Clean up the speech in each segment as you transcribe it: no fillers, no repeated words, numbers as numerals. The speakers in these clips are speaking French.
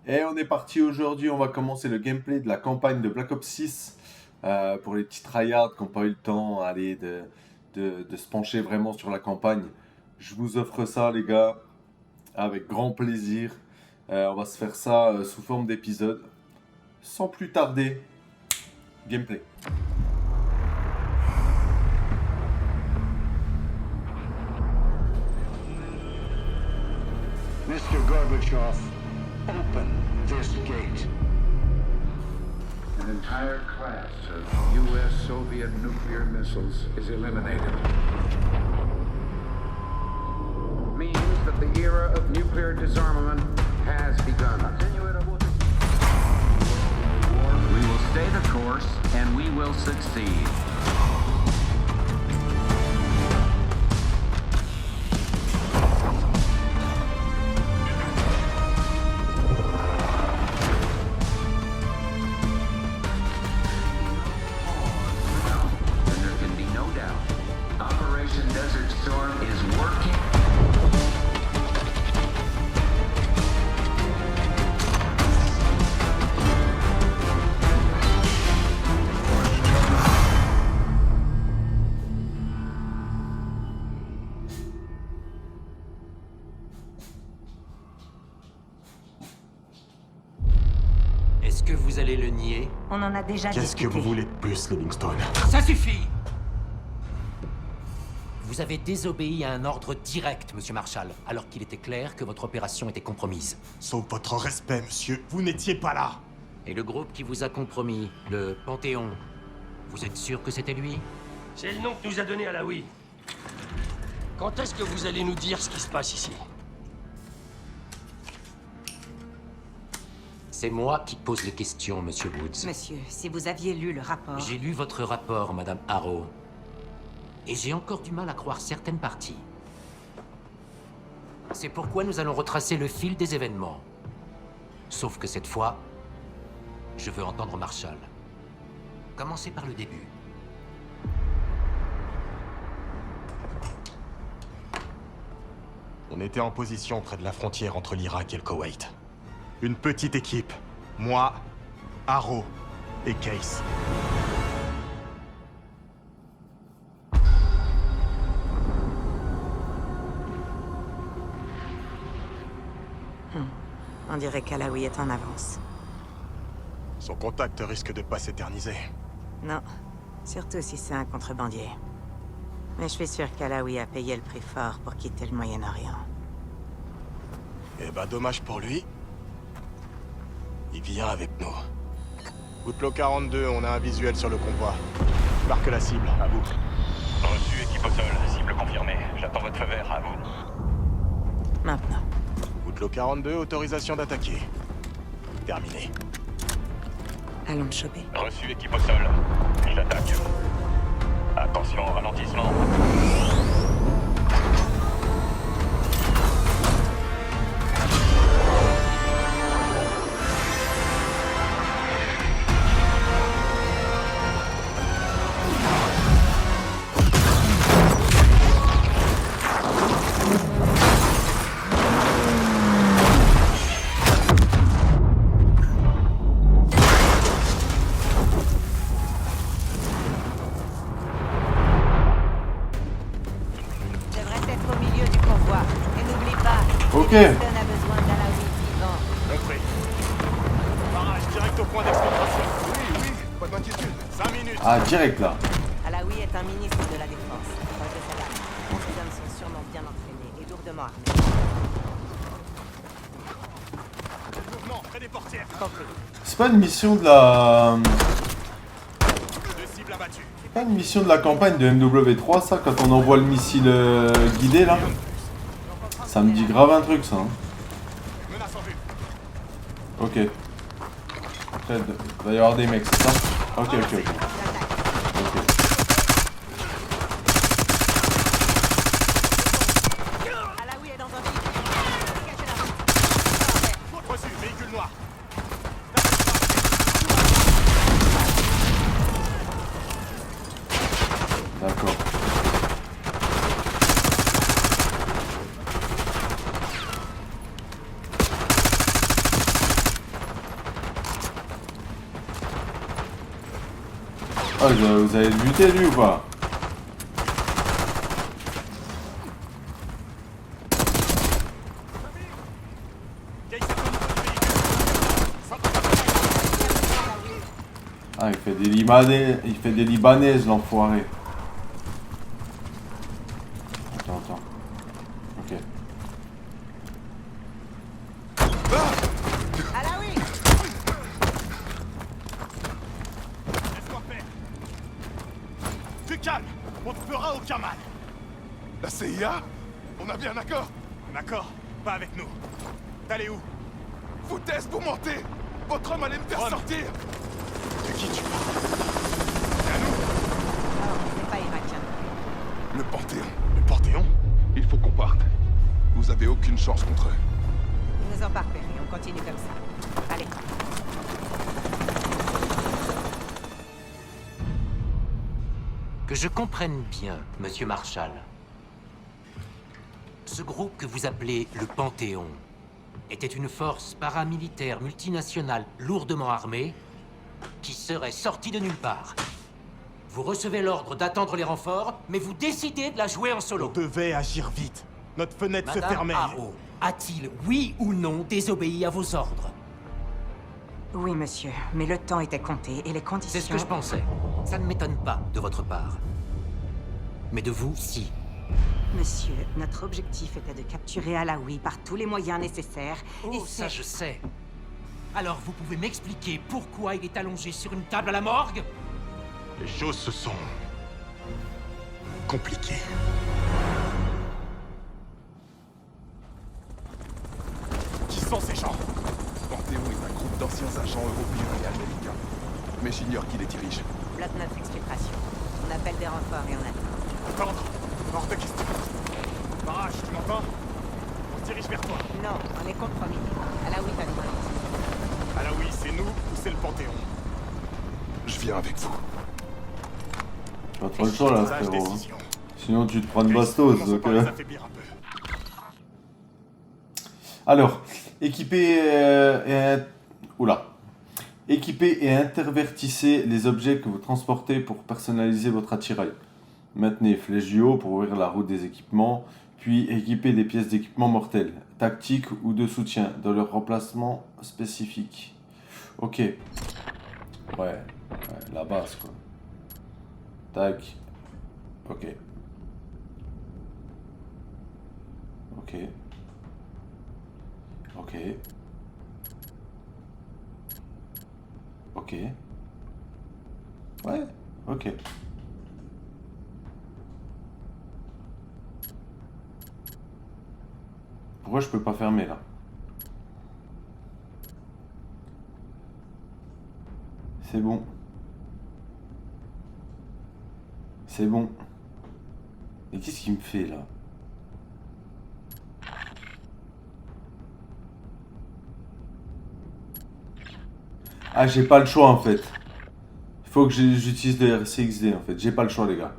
Et on est parti aujourd'hui, on va commencer le gameplay de la campagne de Black Ops 6 pour les petits tryhards qui n'ont pas eu le temps allez, de se pencher vraiment sur la campagne. Je vous offre ça les gars, avec grand plaisir. On va se faire ça sous forme d'épisode. Sans plus tarder, gameplay. Mr. Gorbachev, open this gate. An entire class of U.S.-Soviet nuclear missiles is eliminated. Means that the era of nuclear disarmament has begun. We will stay the course, and we will succeed. And there can be no doubt. Operation Desert Storm is working. Est-ce que vous allez le nier? On en a déjà Qu'est-ce que discuté. vous voulez de plus, Livingstone? Ça suffit! Vous avez désobéi à un ordre direct, Monsieur Marshall, alors qu'il était clair que votre opération était compromise. Sauf votre respect, monsieur. Vous n'étiez pas là. Et le groupe qui vous a compromis, le Panthéon, vous êtes sûr que c'était lui? C'est le nom que nous a donné Alaoui. Quand est-ce que vous allez nous dire ce qui se passe ici? C'est moi qui pose les questions, Monsieur Woods. Monsieur, si vous aviez lu le rapport... J'ai lu votre rapport, Madame Harrow. Et j'ai encore du mal à croire certaines parties. C'est pourquoi nous allons retracer le fil des événements. Sauf que cette fois, je veux entendre Marshall. Commencez par le début. On était en position près de la frontière entre l'Irak et le Koweït. Une petite équipe. Moi, Harrow et Case. On dirait qu'Alaoui est en avance. Son contact risque de pas s'éterniser. Non, surtout si c'est un contrebandier. Mais je suis sûr qu'Alaoui a payé le prix fort pour quitter le Moyen-Orient. Eh ben, dommage pour lui. Il vient avec nous. Outlaw 42, on a un visuel sur le convoi. Marque la cible, à vous. Reçu, équipe au sol. Cible confirmée. J'attends votre feu vert, à vous. Maintenant. Outlaw 42, autorisation d'attaquer. Terminé. Allons le choper. Reçu, équipe au sol. J'attaque. Attention au ralentissement. Devrait être au milieu du convoi. Et n'oublie pas, Ok. Livingstone a besoin d'Alaoui vivant. Compris. Barrage direct au point d'exfiltration. Oui, pas d'inquiétude. 5 minutes. Ah, direct là. Alaoui est un ministre de la Défense. Proche de Saddam. Ces hommes sont sûrement bien entraînés et lourdement armés. Mouvement, près des portières. Compris. C'est pas une mission de la... Deux cibles abattues. C'est pas une mission de la campagne de MW3 ça, quand on envoie le missile guidé là? Ça me dit grave un truc ça. Hein. Menace en vue. Ok. Après, il va y avoir des mecs, c'est ça? Ok, ok, ok. Ok. Alaoui est dans un véhicule. Dégagez la route. Reçu, véhicule noir. D'accord. Ah, vous avez buté lui ou pas? Ah, il fait des libanaises, l'enfoiré. Attends. Ok. Alaoui! Laisse-moi faire. Tu calmes, on te fera aucun mal. La CIA? On a bien un accord? Un accord? Pas avec nous. T'allais où? Foutaise, vous mentez! Votre homme allait me faire Homme. sortir! De qui tu parles? C'est à nous? Oh, c'est pas irakien. Le Panthéon. Le Panthéon? Il faut qu'on parte. Vous avez aucune chance contre eux. Ils nous ont pas repérés, on continue comme ça. Allez. Que je comprenne bien, Monsieur Marshall. Ce groupe que vous appelez le Panthéon était une force paramilitaire multinationale lourdement armée qui serait sortie de nulle part. Vous recevez l'ordre d'attendre les renforts, mais vous décidez de la jouer en On solo. devait agir vite. Notre fenêtre se Madame fermait. Harrow a-t-il, oui ou non, désobéi à vos ordres? Oui, monsieur, mais le temps était compté et les conditions... C'est ce que je pensais. Ça ne m'étonne pas de votre part. Mais de vous, si. Monsieur, notre objectif était de capturer Alaoui par tous les moyens nécessaires. et Oh, ça c'est... je sais. Alors vous pouvez m'expliquer pourquoi il est allongé sur une table à la morgue? Les choses se sont... compliquées. Qui sont ces gens? Panthéon est un groupe d'anciens agents européens et américains. Mais j'ignore qui les dirige. Bloque notre exfiltration. On appelle des renforts et on attend. Attendre? Hors de question. Barrage, tu m'entends? On se dirige vers toi. Non, on est compromis. Alaoui va nous ralentir. Alaoui, c'est nous ou c'est le Panthéon? Je viens avec vous. Pas trop le choix là, Sage frérot. décision. Sinon tu te prends une bastos. Commençons Donc, par les affaiblir un peu. Alors, équipez Oula. Équipez et intervertissez les objets que vous transportez pour personnaliser votre attirail. Maintenez flèche du haut pour ouvrir la route des équipements, puis équipez des pièces d'équipement mortelles, tactiques ou de soutien, dans leur remplacement spécifique. Ok. Ouais, la base quoi. Tac. Ok. Ok. Ok. Ok. Ouais, ok. Pourquoi je peux pas fermer là? C'est bon. C'est bon. Mais qu'est-ce qu'il me fait là? Ah, j'ai pas le choix en fait. Il faut que j'utilise le RCXD en fait. J'ai pas le choix les gars.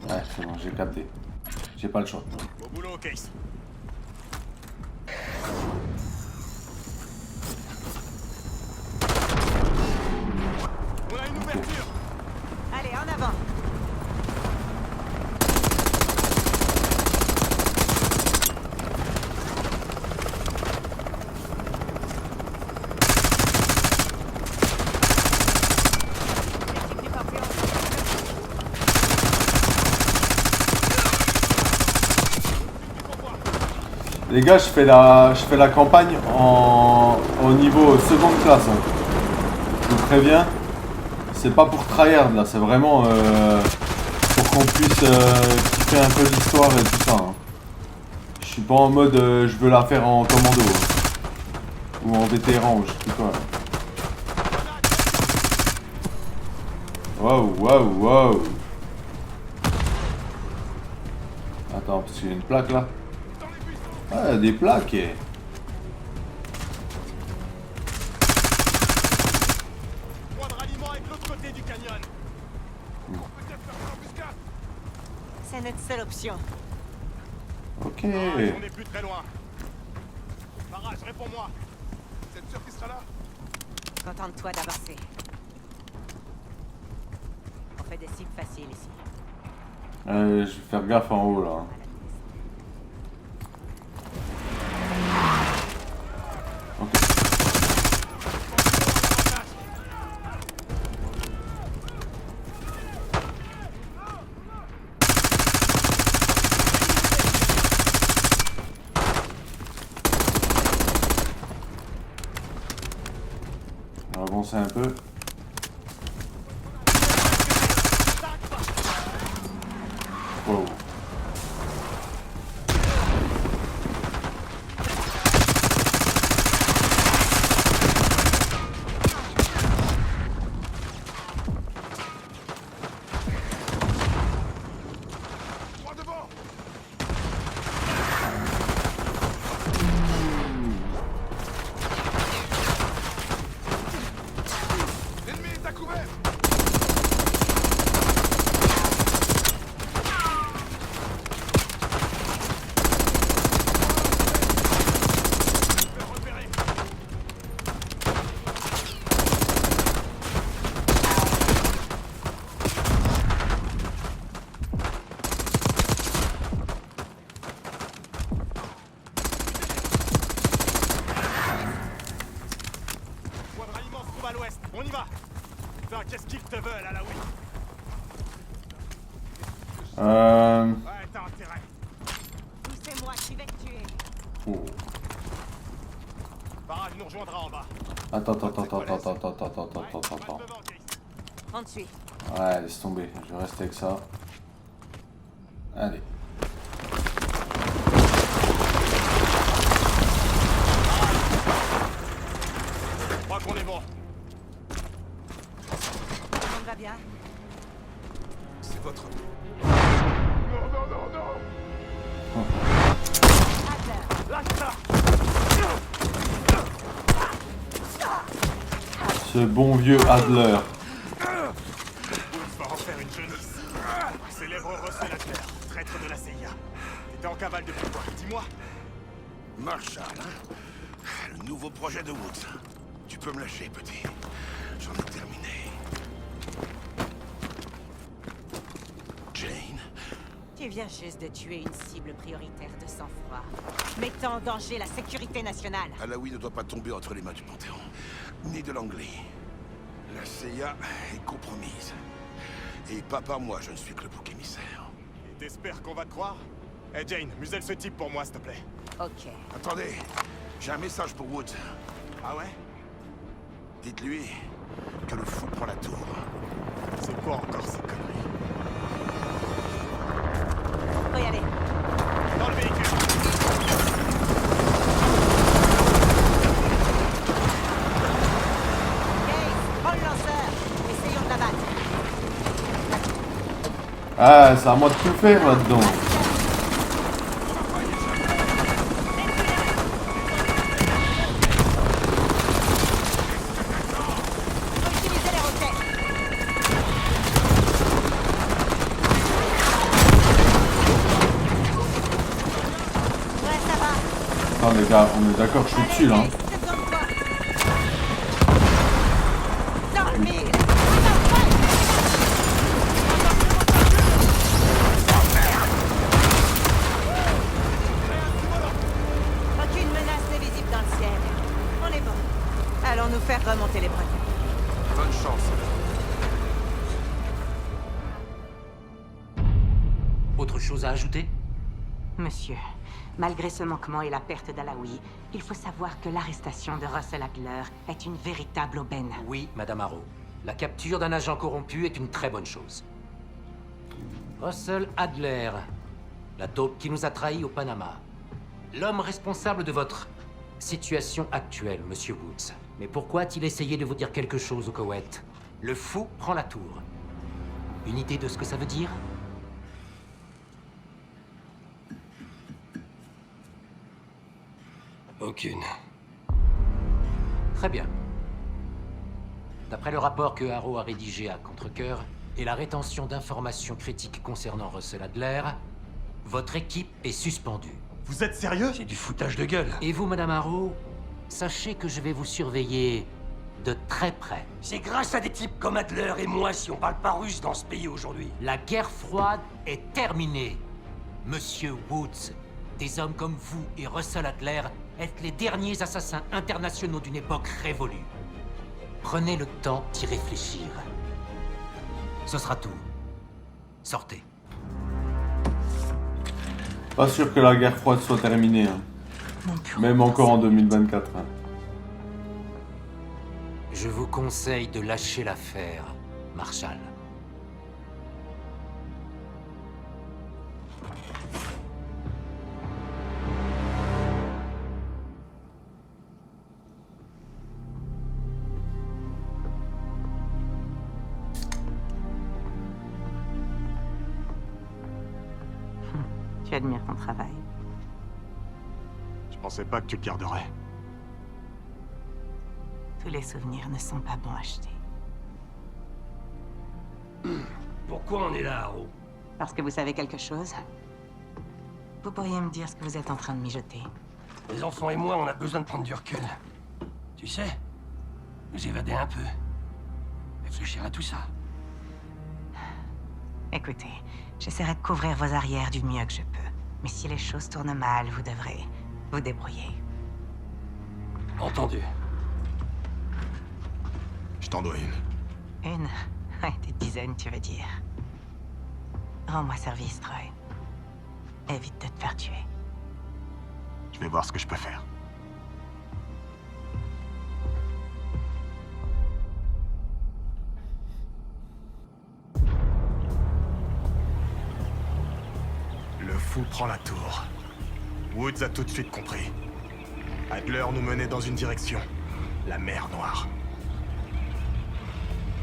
Ouais, c'est bon, j'ai capté. J'ai pas le choix. Au boulot, Case. On a une ouverture. Allez, en avant. L'équipe du Panthéon. Les gars, je fais la campagne au niveau seconde classe. Hein. Je vous préviens. C'est pas pour tryhard là, c'est vraiment pour qu'on puisse kiffer un peu l'histoire et tout ça. Hein. Je suis pas en mode je veux la faire en commando. Hein. Ou en vétéran, je sais plus quoi. Waouh, waouh, waouh. Attends, parce qu'il y a une plaque là. Ah, il y a des plaques. Point de ralliement avec l'autre côté du canyon. On peut peut-être faire une embuscade. C'est notre seule option. Ok. Barrage, on n'est plus très loin. Barrage, réponds-moi. Cette êtes sûr qu'il sera là? Contente-toi d'avancer. On fait des cibles faciles ici. Je vais faire gaffe en haut là. Ok. On va avancer un peu. Wow. Droit devant! L'ennemi est à couvert! Repéré! Squadre aliment se trouve à l'ouest. On y va! Putain, qu'est-ce qu'ils te veulent à la Wii? Ouais, t'as intérêt. Poussez-moi, je vais te tuer. Oh. Parade nous rejoindra en bas. Attends. Reste devant, Case. On te suit. Ouais, laisse tomber. Je vais rester avec ça. Allez. Je crois qu'on est bon. Tout le monde va bien? C'est votre... Adler, Lâche ça! Ce bon vieux Adler. Woods va en faire une jeunisse. Célèbre Russell Adler, traître de la CIA. T'étais en cavale depuis quoi? Dis-moi. Marshall, le nouveau projet de Woods. Tu peux me lâcher, petit. J'en ai terminé. Jane, tu viens juste de tuer une cible prioritaire de sang-froid, mettant en danger la sécurité nationale. Alaoui ne doit pas tomber entre les mains du Panthéon, ni de Langley. La CIA est compromise. Et pas par moi, je ne suis que le bouc émissaire. Et t'espères qu'on va te croire? Eh Jane, muselle ce type pour moi, s'il te plaît. Ok. Attendez, j'ai un message pour Woods. Ah ouais? Dites-lui que le fou prend la tour. C'est quoi encore ces conneries? Faut y aller. Dans le véhicule! Case, prends le lanceur. Essayons de l'abattre. Ah, c'est à moi de tout faire là-dedans. Faut utiliser les roquettes. Ouais, ça va. Attends les gars, on est d'accord, je suis dessus là. Hein. Case, c'est besoin de toi. Dans le mille. Aucune menace n'est visible dans le ciel. On est bon. Allons nous faire remonter les bretelles. Bonne chance. Autre chose à ajouter? Monsieur, malgré ce manquement et la perte d'Alaoui, il faut savoir que l'arrestation de Russell Adler est une véritable aubaine. Oui, Madame Harrow. La capture d'un agent corrompu est une très bonne chose. Russell Adler, la taupe qui nous a trahis au Panama. L'homme responsable de votre situation actuelle, Monsieur Woods. Mais pourquoi a-t-il essayé de vous dire quelque chose au Koweït? Le fou prend la tour. Une idée de ce que ça veut dire? Aucune. Très bien. D'après le rapport que Harrow a rédigé à contre-cœur et la rétention d'informations critiques concernant Russell Adler, votre équipe est suspendue. Vous êtes sérieux? C'est du foutage de gueule. Et vous, Madame Harrow, sachez que je vais vous surveiller de très près. C'est grâce à des types comme Adler et moi si on parle pas russe dans ce pays aujourd'hui. La guerre froide est terminée. Monsieur Woods, des hommes comme vous et Russell Adler êtes les derniers assassins internationaux d'une époque révolue. Prenez le temps d'y réfléchir. Ce sera tout. Sortez. Pas sûr que la guerre froide soit terminée. Hein. Même encore en 2024. Hein. Je vous conseille de lâcher l'affaire, Marshall. Tu admires ton travail. Je pensais pas que tu le garderais. Tous les souvenirs ne sont pas bons à acheter. Pourquoi on est là, Haro? Parce que vous savez quelque chose? Vous pourriez me dire ce que vous êtes en train de mijoter. Les enfants et moi, on a besoin de prendre du recul. Tu sais, nous évader un peu. Réfléchir à tout ça. Écoutez, j'essaierai de couvrir vos arrières du mieux que je peux. Mais si les choses tournent mal, vous devrez vous débrouiller. Entendu. Je t'en dois une. Une? Ouais, des dizaines, tu veux dire. Rends-moi service, Troy. Évite de te faire tuer. Je vais voir ce que je peux faire. Le fou prend la tour. Woods a tout de suite compris. Adler nous menait dans une direction. La mer Noire.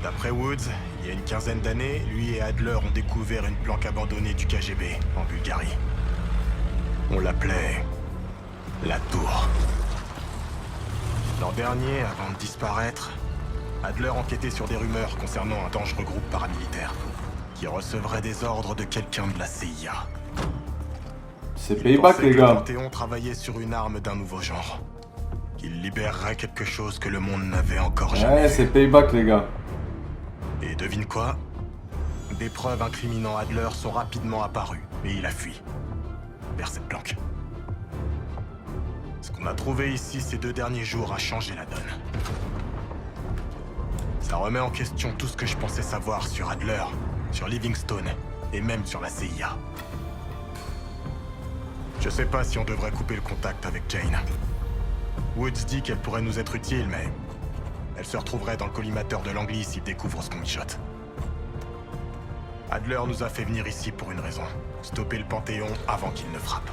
D'après Woods, il y a une quinzaine d'années, lui et Adler ont découvert une planque abandonnée du KGB, en Bulgarie. On l'appelait... la Tour. L'an dernier, avant de disparaître, Adler enquêtait sur des rumeurs concernant un dangereux groupe paramilitaire qui recevrait des ordres de quelqu'un de la CIA. C'est Il payback, pensait les que gars. le Panthéon travaillait sur une arme d'un nouveau genre. Qu'il libérerait quelque chose que le monde n'avait encore jamais Ouais, vu. c'est payback, les gars. Et devine quoi? Des preuves incriminant Adler sont rapidement apparues, et il a fui. Vers cette planque. Ce qu'on a trouvé ici ces 2 derniers jours a changé la donne. Ça remet en question tout ce que je pensais savoir sur Adler, sur Livingstone, et même sur la CIA. Je sais pas si on devrait couper le contact avec Jane. Woods dit qu'elle pourrait nous être utile, mais... elle se retrouverait dans le collimateur de Langley s'il découvre ce qu'on mijote. Adler nous a fait venir ici pour une raison. Stopper le Panthéon avant qu'il ne frappe.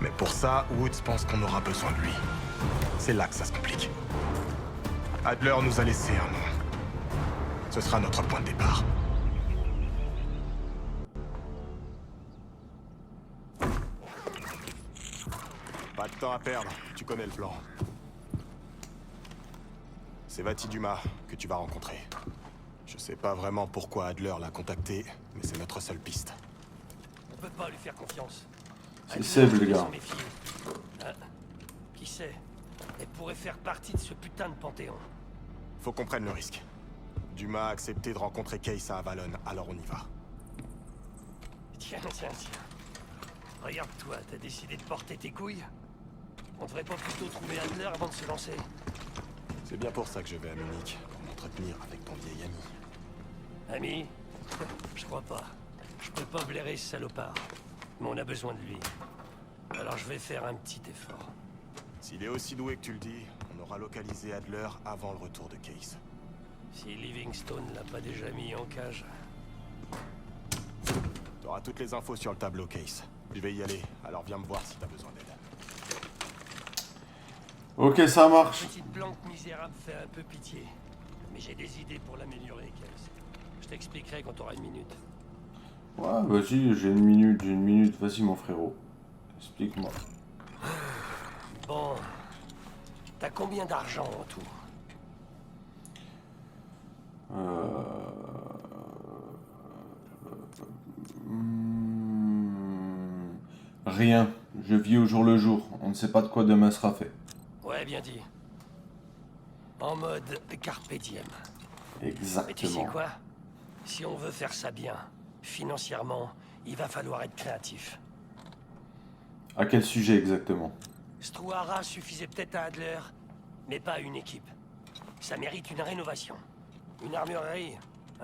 Mais pour ça, Woods pense qu'on aura besoin de lui. C'est là que ça se complique. Adler nous a laissé un nom. Ce sera notre point de départ. Pas de temps à perdre, tu connais le plan. C'est Vati Dumas que tu vas rencontrer. Je sais pas vraiment pourquoi Adler l'a contacté, mais c'est notre seule piste. On peut pas lui faire confiance. C'est safe, les gars. Qui sait? Elle pourrait faire partie de ce putain de Panthéon. Faut qu'on prenne le risque. Dumas a accepté de rencontrer Case à Avalon, alors on y va. Tiens. Regarde-toi, t'as décidé de porter tes couilles? On devrait pas plutôt trouver Adler avant de se lancer? C'est bien pour ça que je vais à Munich, pour m'entretenir avec ton vieil ami. Ami? Je crois pas. Je peux pas blairer ce salopard. Mais on a besoin de lui. Alors je vais faire un petit effort. S'il est aussi doué que tu le dis, on aura localisé Adler avant le retour de Case. Si Livingstone l'a pas déjà mis en cage. T'auras toutes les infos sur le tableau, Case. Je vais y aller, alors viens me voir si t'as besoin d'aide. Ok, ça marche. Petite planque misérable fait un peu pitié. Mais j'ai des idées pour l'améliorer, Case. Je t'expliquerai quand t'auras une minute. Ouais, vas-y, j'ai une minute. Vas-y, mon frérot. Explique-moi. Bon. T'as combien d'argent en tout? Rien. Je vis au jour le jour. On ne sait pas de quoi demain sera fait. Ouais, bien dit. En mode carpe diem. Exactement. Mais tu sais quoi? Si on veut faire ça bien, financièrement, il va falloir être créatif. À quel sujet exactement? Struhara suffisait peut-être à Adler, mais pas à une équipe. Ça mérite une rénovation. Une armurerie,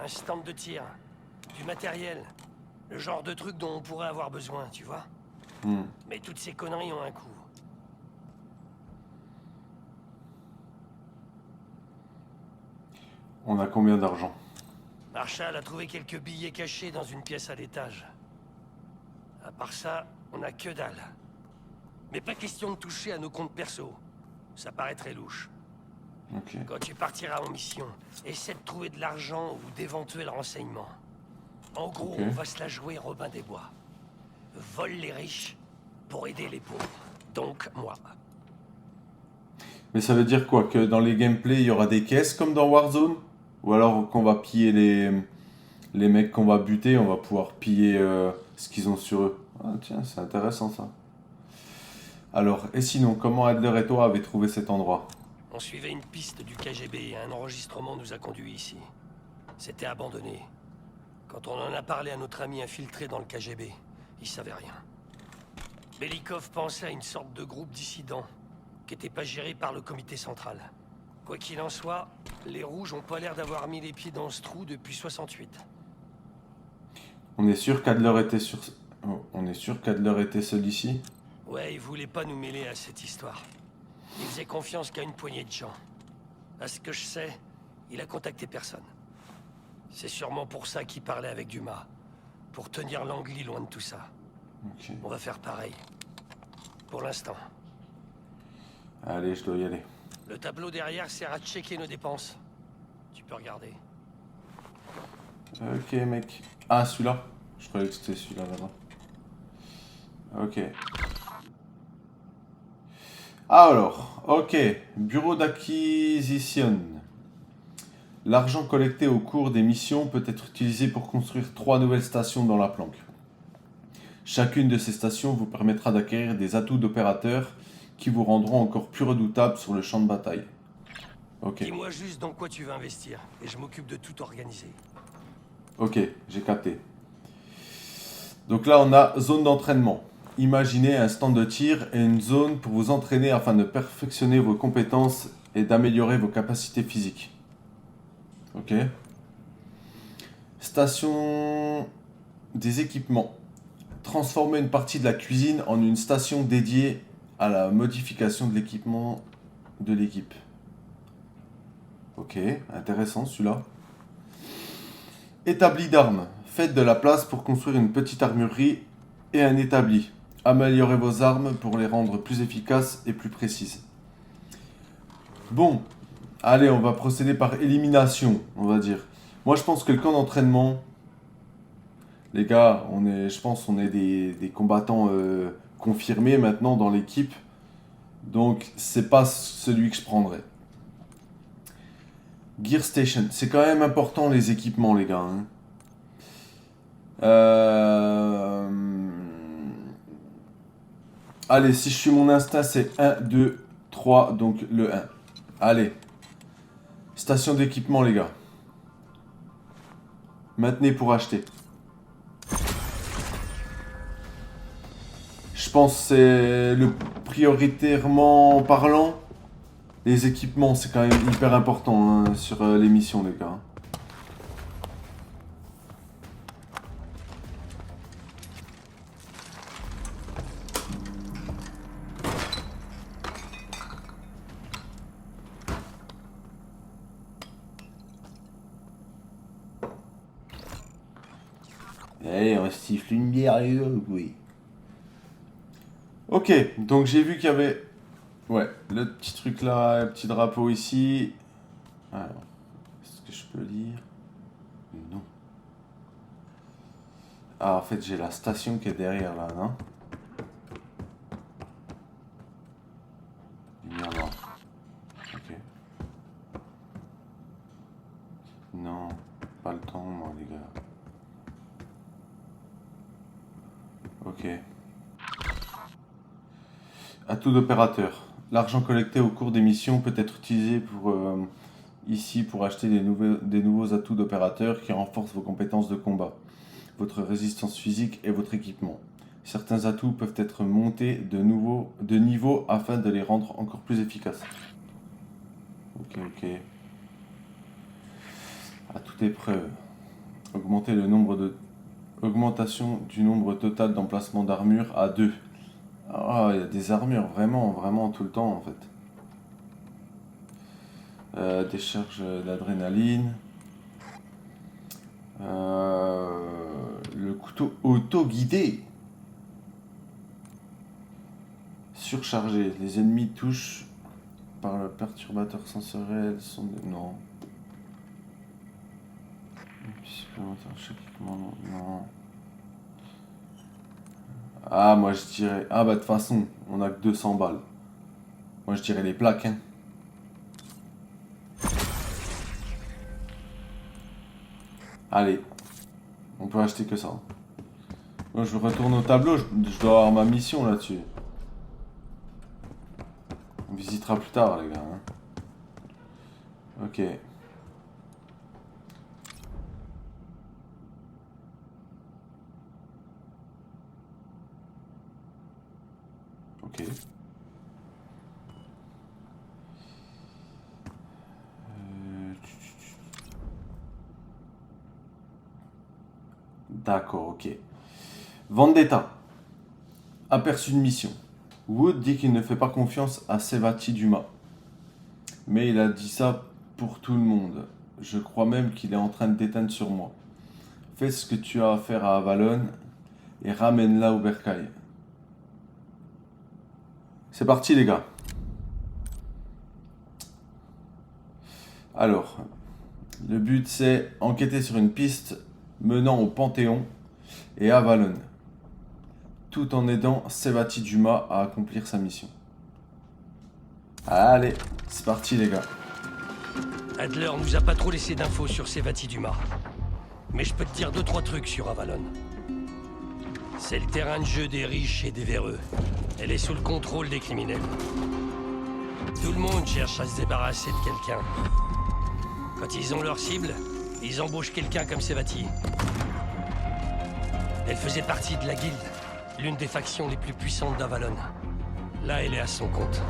un stand de tir, du matériel. Le genre de truc dont on pourrait avoir besoin, tu vois. Mais toutes ces conneries ont un coût. On a combien d'argent? Marshall a trouvé quelques billets cachés dans une pièce à l'étage. À part ça, on a que dalle. Mais pas question de toucher à nos comptes perso. Ça paraît très louche. Ok. Quand tu partiras en mission, essaie de trouver de l'argent ou d'éventuels renseignements. En gros, Ok. on va se la jouer Robin des Bois. Vole les riches pour aider les pauvres. Donc, moi. Mais ça veut dire quoi? Que dans les gameplays, il y aura des caisses comme dans Warzone? Ou alors qu'on va piller les mecs qu'on va buter, on va pouvoir piller ce qu'ils ont sur eux? Ah tiens, c'est intéressant ça. Alors, et sinon, comment Adler et toi avez trouvé cet endroit? On suivait une piste du KGB et un enregistrement nous a conduits ici. C'était abandonné. Quand on en a parlé à notre ami infiltré dans le KGB, il savait rien. Belikov pensait à une sorte de groupe dissident qui n'était pas géré par le comité central. Quoi qu'il en soit, les Rouges ont pas l'air d'avoir mis les pieds dans ce trou depuis 68. On est sûr qu'Adler était sur... Oh, on est sûr qu'Adler était seul ici? Ouais, il voulait pas nous mêler à cette histoire. Il faisait confiance qu'à une poignée de gens. À ce que je sais, il a contacté personne. C'est sûrement pour ça qu'il parlait avec Dumas. Pour tenir Langley loin de tout ça. Ok. On va faire pareil. Pour l'instant. Allez, je dois y aller. Le tableau derrière sert à checker nos dépenses. Tu peux regarder. Ok, mec. Ah, celui-là? Je croyais que c'était celui-là là-bas. Ok. Alors, ok. Bureau d'acquisition. L'argent collecté au cours des missions peut être utilisé pour construire 3 nouvelles stations dans la planque. Chacune de ces stations vous permettra d'acquérir des atouts d'opérateurs qui vous rendront encore plus redoutables sur le champ de bataille. Ok. Dis-moi juste dans quoi tu veux investir, et je m'occupe de tout organiser. Ok, j'ai capté. Donc là, on a zone d'entraînement. Imaginez un stand de tir et une zone pour vous entraîner afin de perfectionner vos compétences et d'améliorer vos capacités physiques. Ok. Station des équipements. Transformer une partie de la cuisine en une station dédiée à la modification de l'équipement de l'équipe. Ok, intéressant celui-là. Établi d'armes. Faites de la place pour construire une petite armurerie et un établi. Améliorez vos armes pour les rendre plus efficaces et plus précises. Bon, allez, on va procéder par élimination, on va dire. Moi, je pense que le camp d'entraînement, les gars, je pense qu'on est des combattants confirmés maintenant dans l'équipe. Donc, c'est pas celui que je prendrais. Gear Station, c'est quand même important les équipements, les gars. Hein. Allez, si je suis mon instinct, c'est 1, 2, 3, donc le 1. Allez. Station d'équipement, les gars. Maintenez pour acheter. Je pense que c'est le prioritairement parlant. Les équipements, c'est quand même hyper important hein, sur les missions, les gars. Allez, on siffle une bière, oui. Ok, donc j'ai vu qu'il y avait... Ouais, le petit truc là, le petit drapeau ici. Alors, est-ce que je peux lire? Non. Ah, en fait, j'ai la station qui est derrière là, non? Lumière noire. Ok. Non, pas le temps, moi, les gars. Ok. Atout d'opérateur. L'argent collecté au cours des missions peut être utilisé ici pour acheter des nouveaux atouts d'opérateurs qui renforcent vos compétences de combat, votre résistance physique et votre équipement. Certains atouts peuvent être montés de niveau afin de les rendre encore plus efficaces. Ok. À toute épreuve. Augmentation du nombre total d'emplacements d'armure à 2. Ah, il y a des armures vraiment tout le temps en fait. Décharge d'adrénaline. Le couteau auto-guidé. Surchargé. Les ennemis touchent par le perturbateur sensoriel sont des... Non. Non. Ah, moi je dirais... Ah bah de toute façon, on a que 200 balles. Moi je dirais les plaques, hein. Allez. On peut acheter que ça. Moi je retourne au tableau, je dois avoir ma mission là-dessus. On visitera plus tard les gars, hein. Ok. Ok. D'accord, ok. Vendetta. Aperçu de mission. Wood dit qu'il ne fait pas confiance à Sevati Dumas. Mais il a dit ça pour tout le monde. Je crois même qu'il est en train de déteindre sur moi. Fais ce que tu as à faire à Avalon et ramène-la au bercail. C'est parti les gars. Alors, le but c'est enquêter sur une piste menant au Panthéon et Avalon, tout en aidant Sevati Dumas à accomplir sa mission. Allez, c'est parti les gars. Adler nous a pas trop laissé d'infos sur Sevati Dumas. Mais je peux te dire 2-3 trucs sur Avalon. C'est le terrain de jeu des riches et des véreux. Elle est sous le contrôle des criminels. Tout le monde cherche à se débarrasser de quelqu'un. Quand ils ont leur cible, ils embauchent quelqu'un comme Sevati. Elle faisait partie de la Guilde, l'une des factions les plus puissantes d'Avalon. Là, elle est à son compte.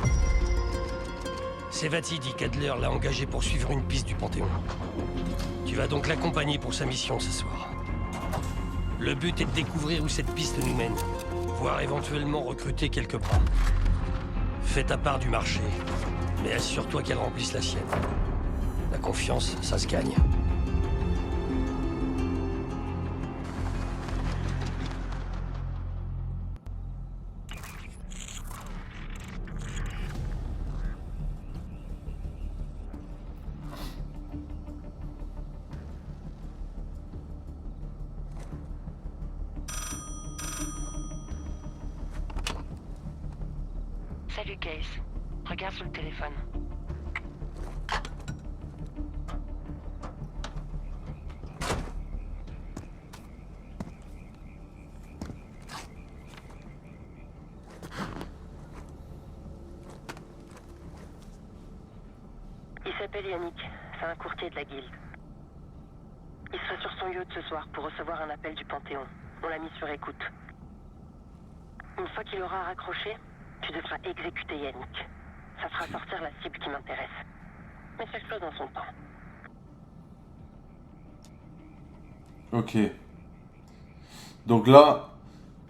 Sevati dit qu'Adler l'a engagée pour suivre une piste du Panthéon. Tu vas donc l'accompagner pour sa mission ce soir. Le but est de découvrir où cette piste nous mène, voire éventuellement recruter quelques bras. Fais ta part du marché, mais assure-toi qu'elle remplisse la sienne. La confiance, ça se gagne. Salut Case. Regarde sur le téléphone. Il s'appelle Yannick. C'est un courtier de la Guilde. Il sera sur son yacht ce soir pour recevoir un appel du Panthéon. On l'a mis sur écoute. Une fois qu'il aura raccroché, tu devras exécuter Yannick. Ça fera sortir la cible qui m'intéresse. Mais chaque chose dans son temps. Ok. Donc là,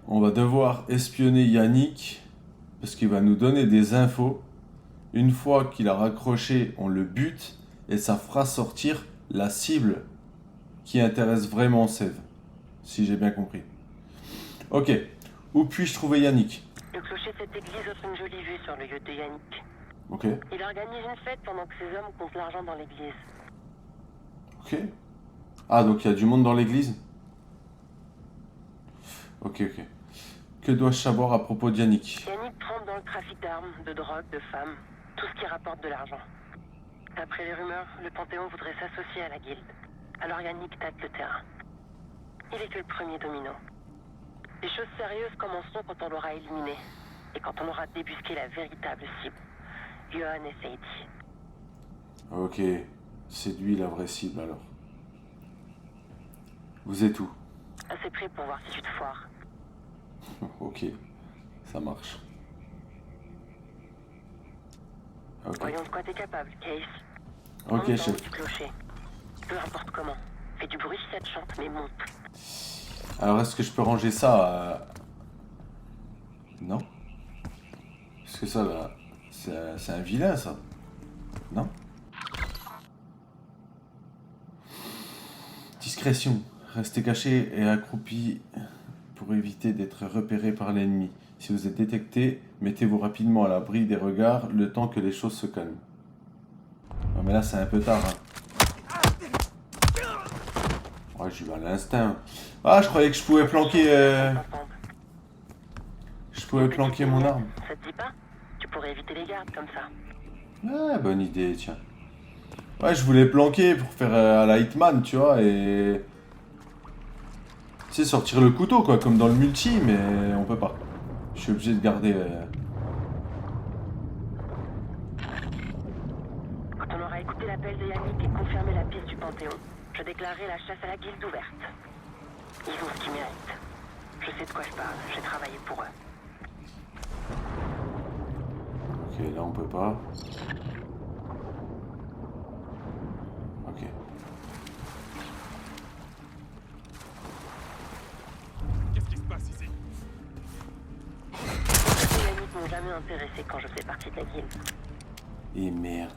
on va devoir espionner Yannick parce qu'il va nous donner des infos. Une fois qu'il a raccroché, on le bute et ça fera sortir la cible qui intéresse vraiment Sev. Si j'ai bien compris. Ok. Où puis-je trouver Yannick? Le clocher de cette église offre une jolie vue sur le yacht de Yannick. Ok. Il organise une fête pendant que ses hommes comptent l'argent dans l'église. Ok. Ah, donc il y a du monde dans l'église? Ok. Que dois-je savoir à propos de Yannick? Yannick trempe dans le trafic d'armes, de drogue, de femmes, tout ce qui rapporte de l'argent. D'après les rumeurs, le Panthéon voudrait s'associer à la Guilde. Alors Yannick tâte le terrain. Il est que le premier domino. Les choses sérieuses commenceront quand on l'aura éliminé et quand on aura débusqué la véritable cible, Johan et Sadie. Ok, c'est lui la vraie cible alors. Vous êtes où? Assez près pour voir si tu te foires. Ok, ça marche. Ok, Voyons de quoi t'es capable, Case. ok Monte en haut chef. du clocher. Peu importe comment. Fais du bruit si ça te chante, mais monte. Alors est-ce que je peux ranger ça Non? Parce que ça là, c'est un vilain ça. Non? Discrétion. Restez caché et accroupi pour éviter d'être repéré par l'ennemi. Si vous êtes détecté, mettez-vous rapidement à l'abri des regards le temps que les choses se calment. Non mais là c'est un peu tard. Hein. Ouais, j'y vais à l'instinct. Ah, je croyais que je pouvais planquer... Je pouvais planquer mon arme. Ça te dit pas? Tu pourrais éviter les gardes comme ça. Ah, bonne idée, tiens. Ouais, je voulais planquer pour faire à la Hitman, tu vois, et... Tu sais, sortir le couteau, quoi, comme dans le multi, mais on peut pas. Je suis obligé de garder... Quand on aura écouté l'appel de Yannick et confirmé la piste du Panthéon, je déclarerai la chasse à la guilde ouverte. Ils ont ce qu'ils méritent. Je sais de quoi je parle, j'ai travaillé pour eux. Ok, là on peut pas. Ok. Qu'est-ce qui se passe ici? Les Yannick m'ont jamais intéressé quand je faisais partie de la guilde. Et merde.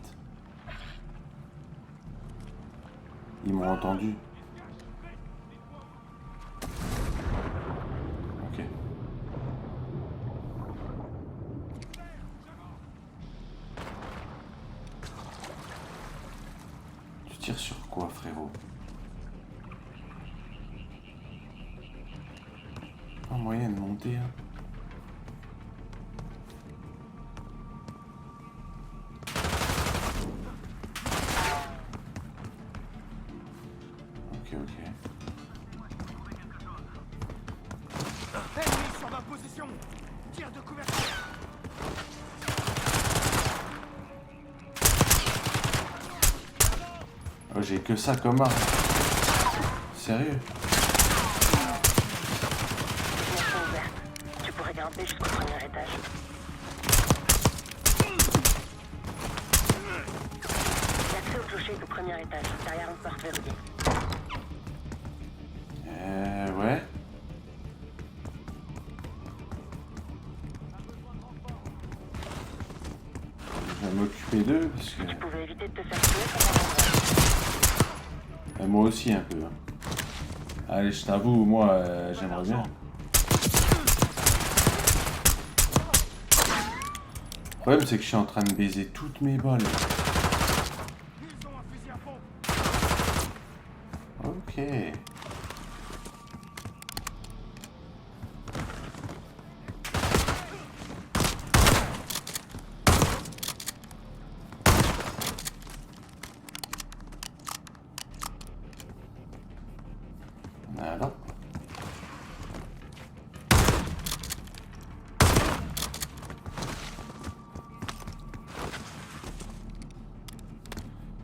Ils m'ont entendu. Ok. Tu tires sur quoi, frérot? Pas moyen de monter, hein. Ok, ok. Ennemi sur ma position! Tire de couverture! Oh, j'ai que ça comme arme. Sérieux? Fenêtre ouverte. Tu pourrais grimper jusqu'au premier étage. L'accès au clocher est au premier étage, derrière une porte verrouillée. Ouais. Je vais m'occuper d'eux parce que... Tu pouvais éviter de te faire tuer comme un moi aussi un peu. Hein. Allez, je t'avoue, moi j'aimerais bien. Le problème c'est que je suis en train de baiser toutes mes balles. Ils ont un fusil à pompe! Ok. Voilà.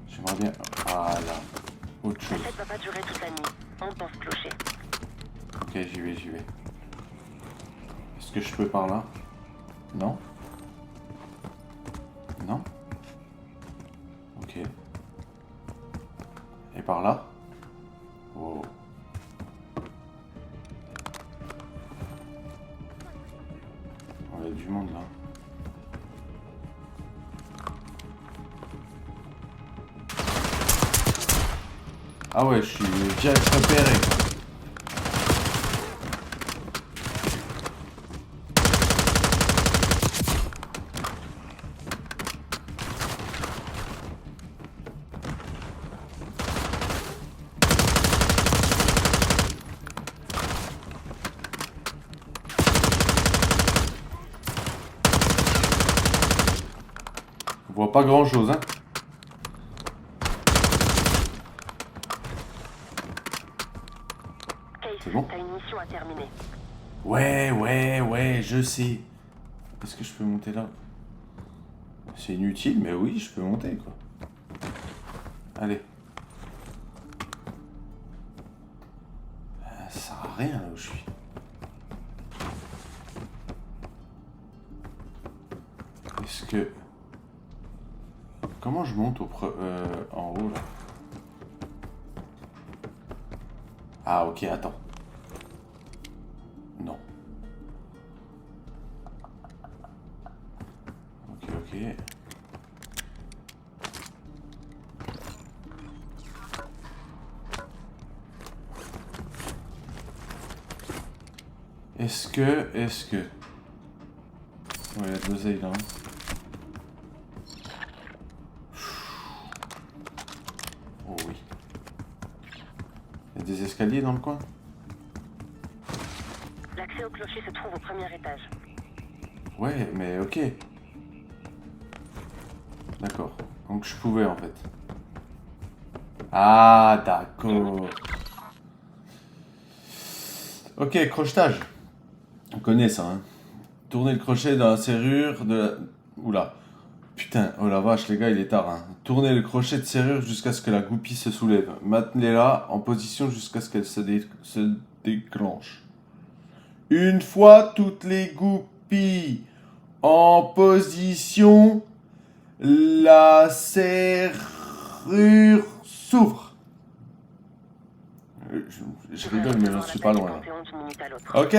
J'aimerais bien... Voilà. Autre chose. La fête va pas durer toute la nuit. Monte dans ce clocher. Ok, j'y vais, j'y vais. Est-ce que je peux par là? Non? Non? Ok. Et par là? Oh. Oh, il y a du monde là. Ah ouais, je suis direct repéré. On voit pas grand chose, hein. C'est bon? T'as une mission à terminer. Ouais, je sais. Est-ce que je peux monter là? C'est inutile, mais oui, je peux monter, quoi. Allez. Ça sert à rien, là où je suis. Est-ce que... Comment je monte en haut, là? Ah, ok, attends. Non. Ok. Est-ce que... Ouais, il y a de l'oseille là. Oh oui. Il y a des escaliers dans le coin? L'accès au clocher se trouve au premier étage. Ouais, mais ok. D'accord. Donc je pouvais en fait. Ah, d'accord. Ok, crochetage. On connaît ça, hein. Tournez le crochet dans la serrure de la... Oula. Putain, oh la vache, les gars, il est tard, hein. Tournez le crochet de serrure jusqu'à ce que la goupille se soulève. Maintenez-la en position jusqu'à ce qu'elle se déclenche. Une fois toutes les goupilles en position, la serrure s'ouvre. Je rigole, mais j'en suis pas loin. Ok.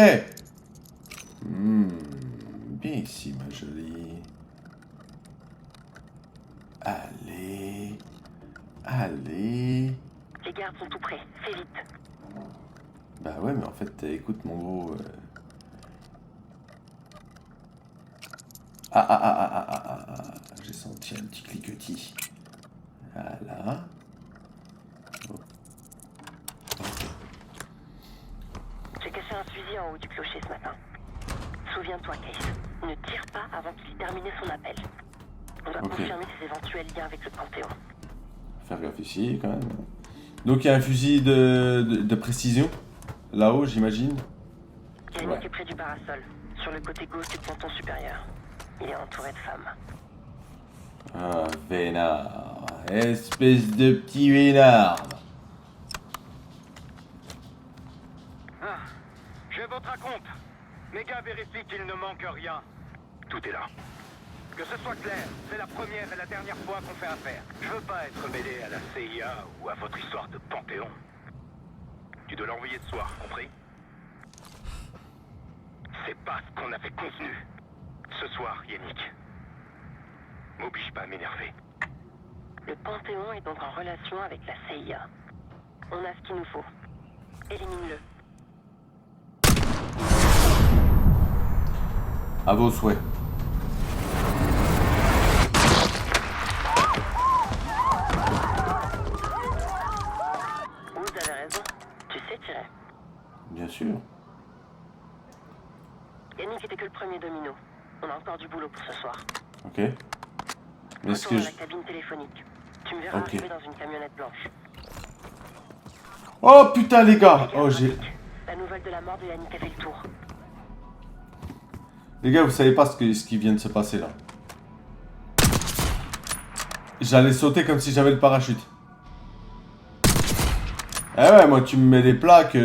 Bien ici, ma jolie. Allez. Les gardes sont tout prêts, fais vite. Bah ouais, mais en fait, écoute mon gros... J'ai senti un petit cliquetis. Voilà. Oh. J'ai caché un fusil en haut du clocher ce matin. Souviens-toi, Case, ne tire pas avant qu'il ait terminé son appel. On doit confirmer ses éventuels liens avec le Panthéon. Faire gaffe ici, quand même. Donc, il y a un fusil de précision. Là-haut, j'imagine. Yannick est près du parasol, sur le côté gauche du ponton supérieur. Il est entouré de femmes. Ah, vénard. Espèce de petit vénard. Ah, j'ai votre acompte. Mes gars vérifient qu'il ne manque rien. Tout est là. Que ce soit clair, c'est la première et la dernière fois qu'on fait affaire. Je veux pas être mêlé à la CIA ou à votre histoire de Panthéon. Tu dois l'envoyer ce soir, compris? C'est pas ce qu'on avait convenu. Ce soir, Yannick. M'oblige pas à m'énerver. Le Panthéon est donc en relation avec la CIA. On a ce qu'il nous faut. Élimine-le. À vos souhaits. Vous avez raison. Tu sais tirer. Bien sûr. Yannick était que le premier domino. On a encore du boulot pour ce soir. Ok. Mais est-ce que Retourne à la cabine téléphonique. Tu me verras arriver dans une camionnette blanche. Oh putain les gars. Oh j'ai... La nouvelle de la mort de Yannick a fait le tour. Les gars, vous savez pas ce qui vient de se passer là. J'allais sauter comme si j'avais le parachute. Eh ouais, moi tu me mets des plaques.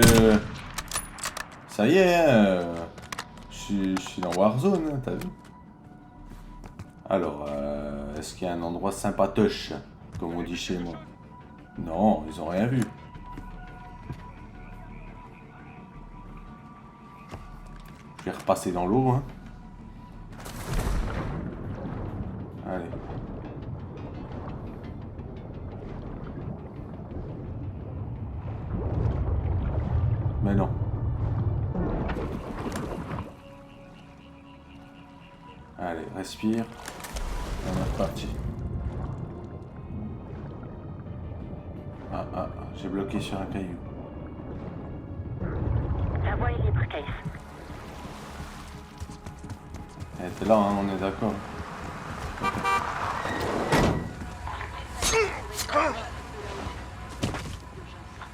Ça y est, hein. Je suis dans Warzone, hein, t'as vu. Alors, est-ce qu'il y a un endroit sympatoche, comme on dit chez moi? Non, ils ont rien vu. Je vais repasser dans l'eau, hein. Allez. Mais non. Allez, respire. On est reparti. Ah, j'ai bloqué sur un caillou. La voie est libre, Case. Elle était là, hein, on est d'accord.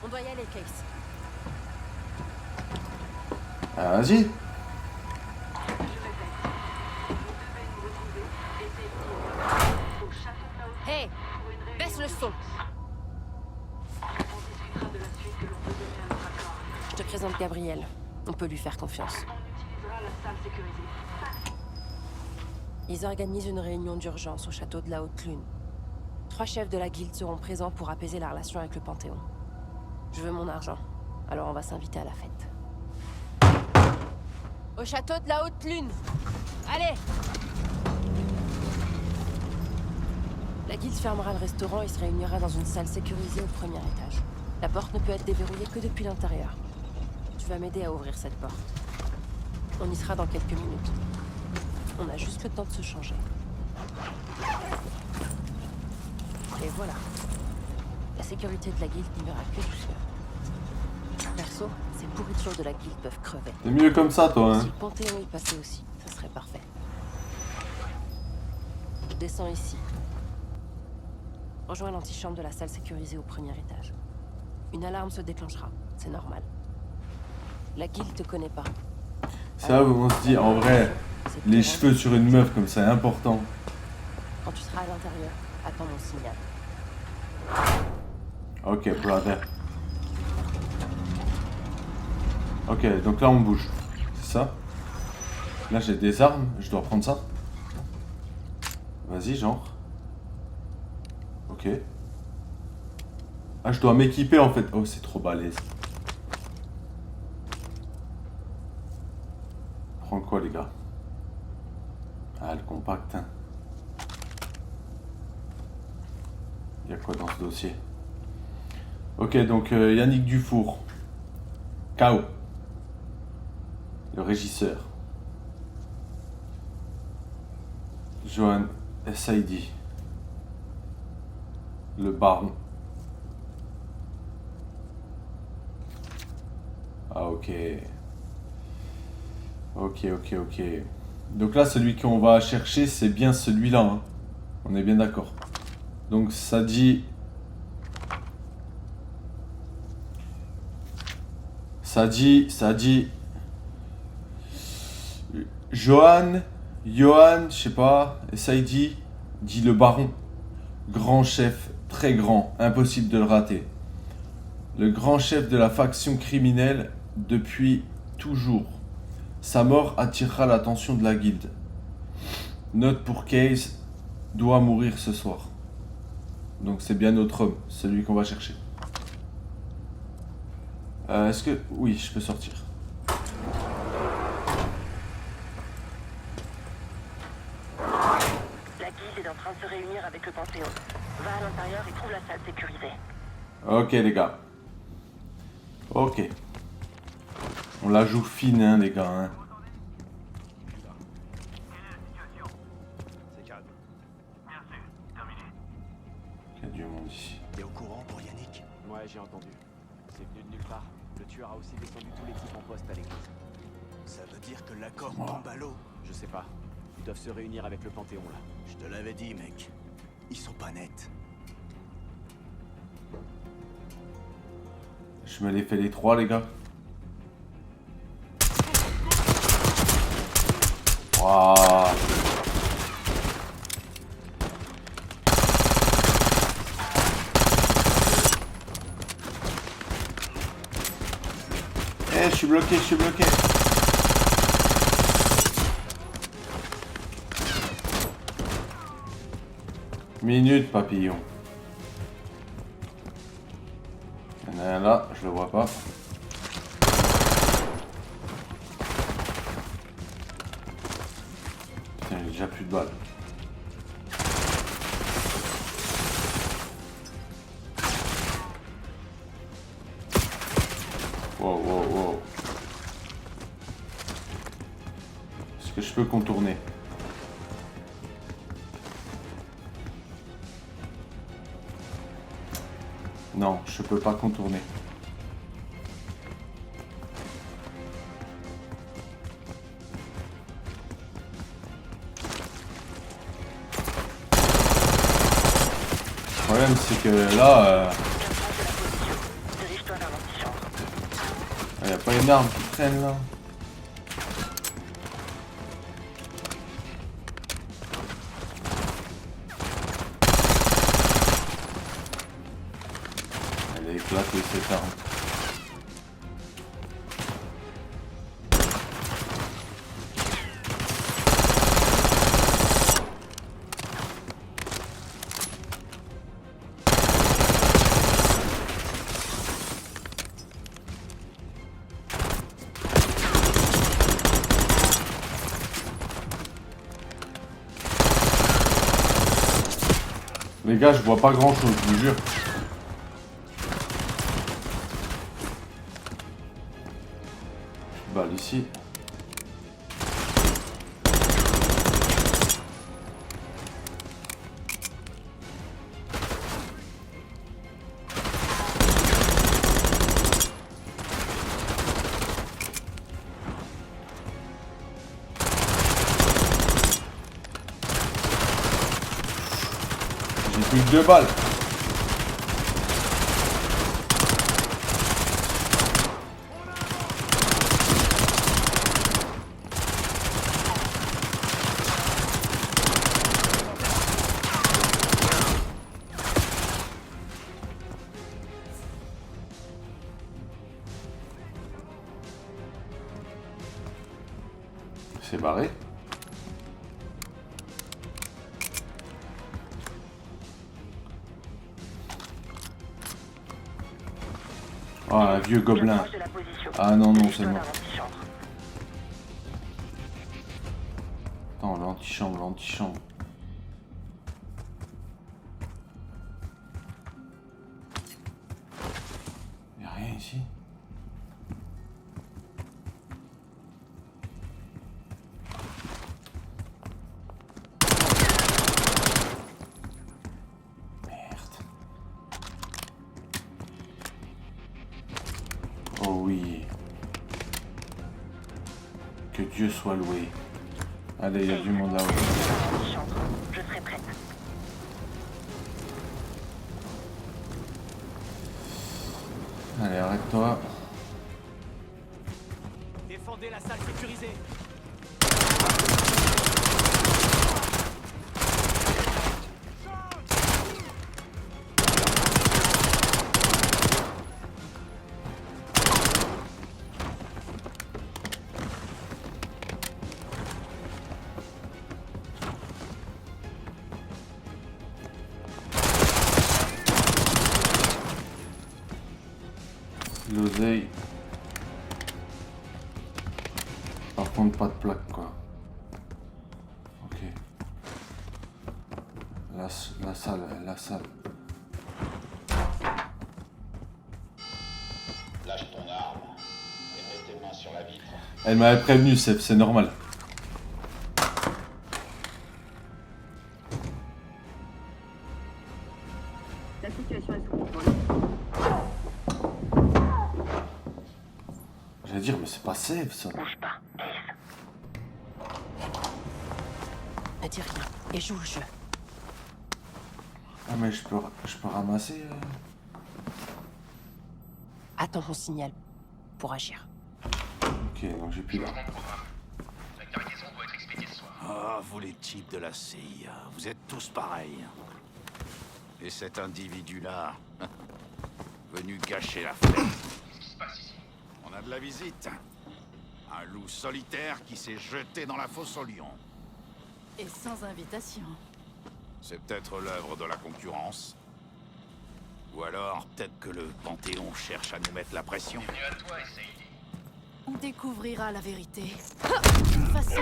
On doit y aller, Case. Ah, vas-y. Hey, baisse le son. Je te présente Gabriel. On peut lui faire confiance. Ils organisent une réunion d'urgence au château de la Haute Lune. 3 chefs de la guilde seront présents pour apaiser la relation avec le Panthéon. Je veux mon argent, alors on va s'inviter à la fête. Au château de la Haute Lune. Allez! La guilde fermera le restaurant et se réunira dans une salle sécurisée au premier étage. La porte ne peut être déverrouillée que depuis l'intérieur. Tu vas m'aider à ouvrir cette porte. On y sera dans quelques minutes. On a juste le temps de se changer. Et voilà. La sécurité de la guilde n'y verra que du sueur. Perso, ces pourritures de la guilde peuvent crever. C'est mieux comme ça, toi, hein. Si le Panthéon y passait aussi, ça serait parfait. Je descends ici. Rejoins l'antichambre de la salle sécurisée au premier étage. Une alarme se déclenchera, c'est normal. La guilde te connaît pas. Ça, on se dit, en vrai, les cheveux sur une meuf comme ça, important. Quand tu seras à l'intérieur, attends mon signal. Ok, brother. Ok, donc là on bouge. C'est ça? Là j'ai des armes, je dois prendre ça. Vas-y, genre. Ok. Ah, je dois m'équiper en fait. Oh, c'est trop balèze. Prends quoi, les gars? Ah, le compact, hein. Il y a quoi dans ce dossier? Ok, donc Yannick Dufour. KO. Le régisseur. Johan SID. Le baron. Ah, ok. Ok. Donc là, celui qu'on va chercher, c'est bien celui-là. Hein. On est bien d'accord. Donc ça dit... Ça dit... Johan, je sais pas, SID, dit le baron. Grand chef, très grand, impossible de le rater. Le grand chef de la faction criminelle depuis toujours. Sa mort attirera l'attention de la guilde. Note pour Case, doit mourir ce soir. Donc c'est bien notre homme, celui qu'on va chercher. Est-ce que... Oui, je peux sortir. La guilde est en train de se réunir avec le Panthéon. Va à l'intérieur et trouve la salle sécurisée. Ok les gars. Ok. On la joue fine hein les gars hein. Il y a du monde ici. T'es au courant pour Yannick? Ouais, j'ai entendu. C'est venu de nulle part. Le tueur a aussi descendu tous les types en poste à l'église. Ça veut dire que l'accord tombe à l'eau? Je sais pas. Ils doivent se réunir avec le Panthéon là. Je te l'avais dit, mec. Ils sont pas nets. Je me les fais les trois les gars. Waouh. Eh, je suis bloqué. Minute papillon. Il y en a un là, je le vois pas. Putain, j'ai déjà plus de balles. Wow. Est-ce que je peux contourner? Non, je peux pas contourner. Le problème c'est que là... y a pas une arme qui traîne là. que cette arme. Les gars, je vois pas grand chose, je vous jure. Balle ici. J'ai plus que 2 balles. C'est barré. Oh, un vieux gobelin. Ah non, non, c'est mort. Attends, l'antichambre, l'antichambre. Y'a rien ici. Oh oui. Que Dieu soit loué. Allez, il y a du monde là-haut. Je serai prête. Allez, arrête-toi. Défendez la salle sécurisée. L'oseille. Par contre, pas de plaque, quoi. Ok. La salle, la salle. Lâche ton arme et mets tes mains sur la vitre. Elle m'avait prévenu, c'est normal. La situation est sous contrôle. J'allais dire, mais c'est pas safe, ça. Bouge pas, Ace. Ne dis rien et joue le jeu. Ah, mais je peux ramasser... Attends mon signal pour agir. Ok, donc j'ai plus là. La cargaison doit être expédiée ce soir. Ah, vous les types de la CIA, vous êtes tous pareils. Et cet individu-là, venu gâcher la fête. Qu'est-ce qui se passe ici? On a de la visite. Un loup solitaire qui s'est jeté dans la fosse au lion. Et sans invitation. C'est peut-être l'œuvre de la concurrence. Ou alors, peut-être que le Panthéon cherche à nous mettre la pression. Bienvenue à toi, Sadie. On découvrira la vérité. D'une façon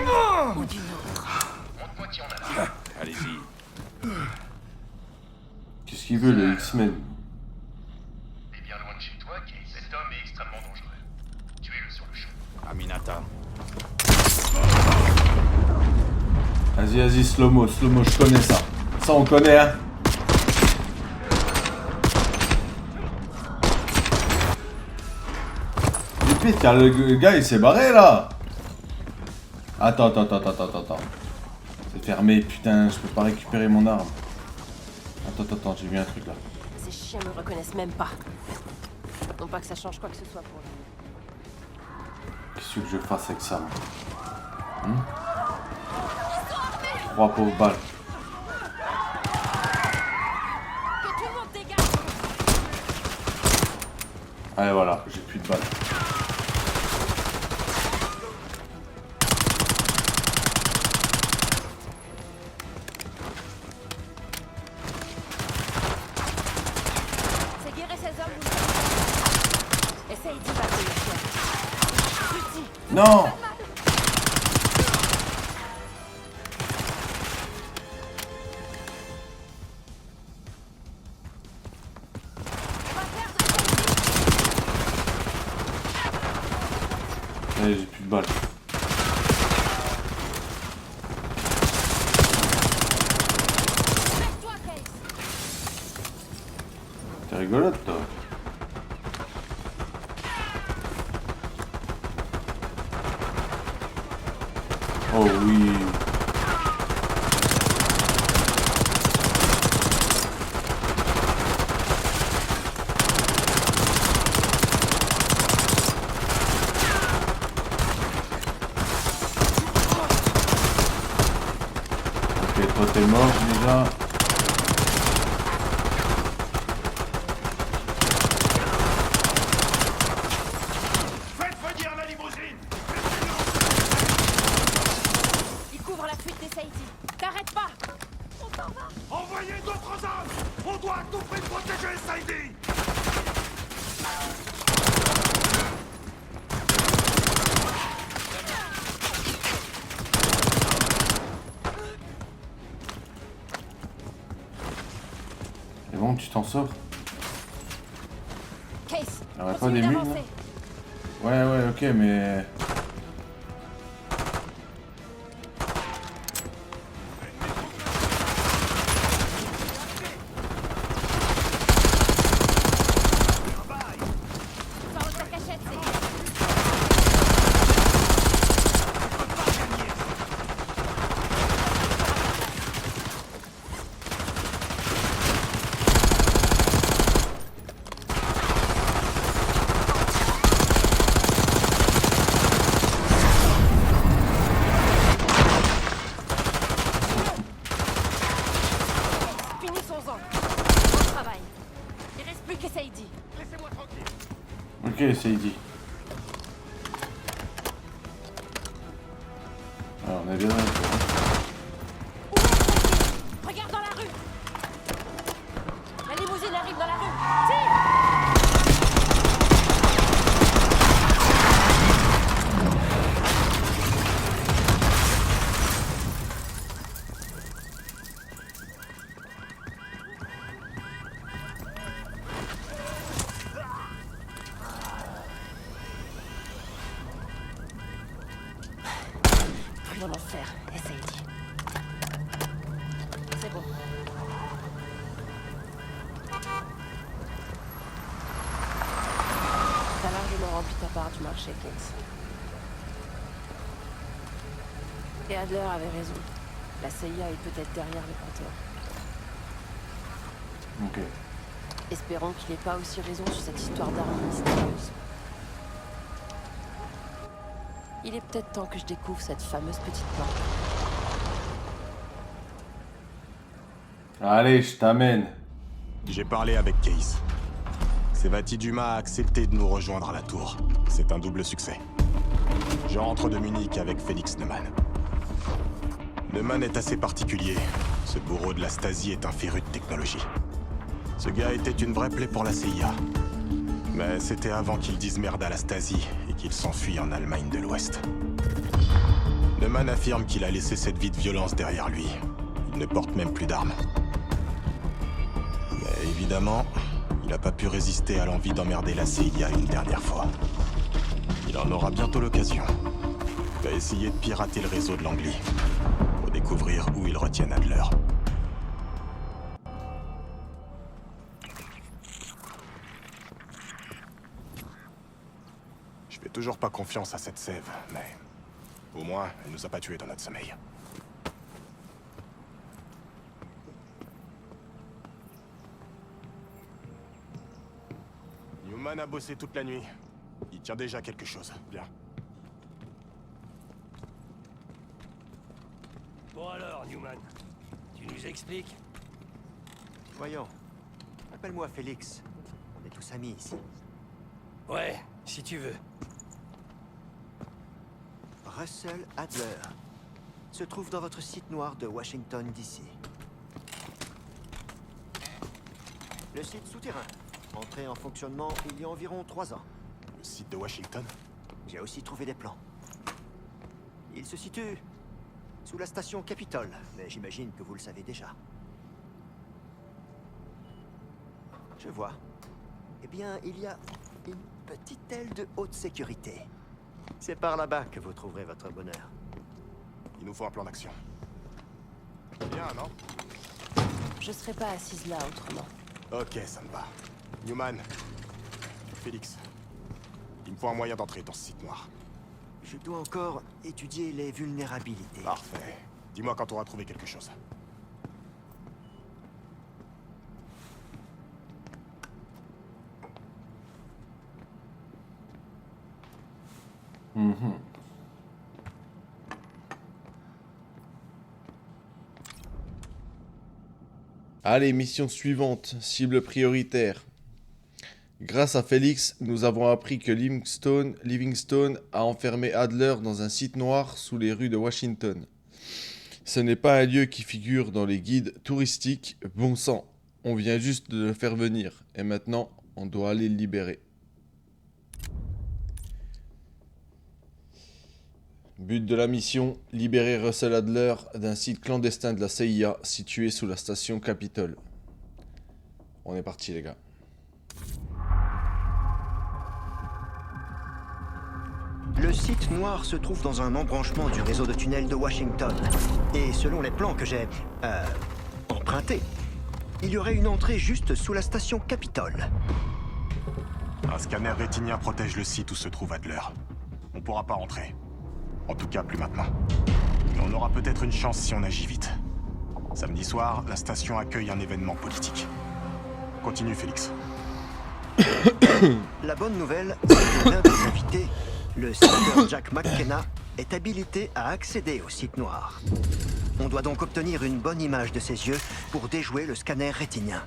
ou d'une autre. Montre-moi qui en a là. Allez-y. Qu'est-ce qu'il veut, le X-Men? T'es bien loin de chez toi, Kate. Cet homme est extrêmement dangereux. Tuez-le sur le champ. Aminata. Vas-y, vas-y, slow-mo, je connais ça. Ça, on connaît, hein. Vite, car le gars, il s'est barré, là. Attends. C'est fermé, putain, je peux pas récupérer mon arme. Attends, j'ai vu un truc, là. Ces chiens me reconnaissent même pas. Non pas que ça change quoi que ce soit pour lui. Qu'est-ce que je fasse avec ça, moi? 3 pauvres balles. Que tout le monde dégage. Allez, voilà, j'ai plus de balles. C'est guérir ces hommes, vous essaye d'y passer le chien. Lucie, Non! Allez, j'ai plus de balles. T'es rigolote, toi. Oh oui. Ok, toi t'es mort déjà. Faites venir la limousine! il couvre la fuite des Saïdi. T'arrêtes pas! On s'en va! Envoyez d'autres hommes! On doit à tout prix protéger Saïdi! Et bon, tu t'en sors? Case, Il y aurait pas continue des mules, d'avancer. là? Ouais, ok, mais... Sors de ta cachette, c'est... Finissons-en. Bon travail. Il reste plus que Saïdi. Laissez-moi tranquille! Ok, c'est dit. Alors, on est bien d'accord. Où est Saïdi? Regarde dans la rue. La limousine arrive dans la rue. Tire! Pris en enfer, et Saïdi. C'est bon. T'as largement rempli ta part du marché, Case. Et Adler avait raison. La CIA est peut-être derrière le Panthéon. Ok. Espérons qu'il n'ait pas aussi raison sur cette histoire d'armes mystérieuse. Il est peut-être temps que je découvre cette fameuse petite plante. Allez, je t'amène. J'ai parlé avec Case. Sevati Dumas a accepté de nous rejoindre à la tour. C'est un double succès. Je rentre de Munich avec Félix Neumann. Neumann est assez particulier. Ce bourreau de la Stasi est un féru de technologie. Ce gars était une vraie plaie pour la CIA. Mais c'était avant qu'il dise merde à la Stasi et qu'il s'enfuit en Allemagne de l'Ouest. Neumann affirme qu'il a laissé cette vie de violence derrière lui. Il ne porte même plus d'armes. Mais évidemment, il n'a pas pu résister à l'envie d'emmerder la CIA une dernière fois. Il en aura bientôt l'occasion. Il va essayer de pirater le réseau de l'Anglie pour découvrir où ils retiennent Adler. Je fais toujours pas confiance à cette sève, mais au moins, elle nous a pas tués dans notre sommeil. Newman a bossé toute la nuit. Il tient déjà quelque chose. Bien. Bon alors, Newman, tu nous expliques? Voyons. Appelle-moi Félix. On est tous amis ici. Ouais, si tu veux. Russell Adler se trouve dans votre site noir de Washington, D.C. Le site souterrain, entré en fonctionnement il y a environ 3 ans. Le site de Washington? J'ai aussi trouvé des plans. Il se situe sous la station Capitol, mais j'imagine que vous le savez déjà. Je vois. Eh bien, il y a une petite aile de haute sécurité. C'est par là-bas que vous trouverez votre bonheur. Il nous faut un plan d'action. Bien, non? Je serais pas assise là autrement. Ok, ça me va. Newman. Félix. Il me faut un moyen d'entrer dans ce site noir. Je dois encore étudier les vulnérabilités. Parfait. Dis-moi quand on aura trouvé quelque chose. Allez, mission suivante, cible prioritaire. Grâce à Félix, nous avons appris que Livingstone a enfermé Adler dans un site noir sous les rues de Washington. Ce n'est pas un lieu qui figure dans les guides touristiques, bon sang. On vient juste de le faire venir, et maintenant, on doit aller le libérer. But de la mission, libérer Russell Adler d'un site clandestin de la CIA situé sous la station Capitol. On est parti les gars. Le site noir se trouve dans un embranchement du réseau de tunnels de Washington. Et selon les plans que j'ai empruntés, il y aurait une entrée juste sous la station Capitol. Un scanner rétinien protège le site où se trouve Adler. On pourra pas entrer. En tout cas, plus maintenant. Mais on aura peut-être une chance si on agit vite. Samedi soir, la station accueille un événement politique. Continue, Félix. La bonne nouvelle, c'est que l'un des invités, le sénateur Jack McKenna, est habilité à accéder au site noir. On doit donc obtenir une bonne image de ses yeux pour déjouer le scanner rétinien.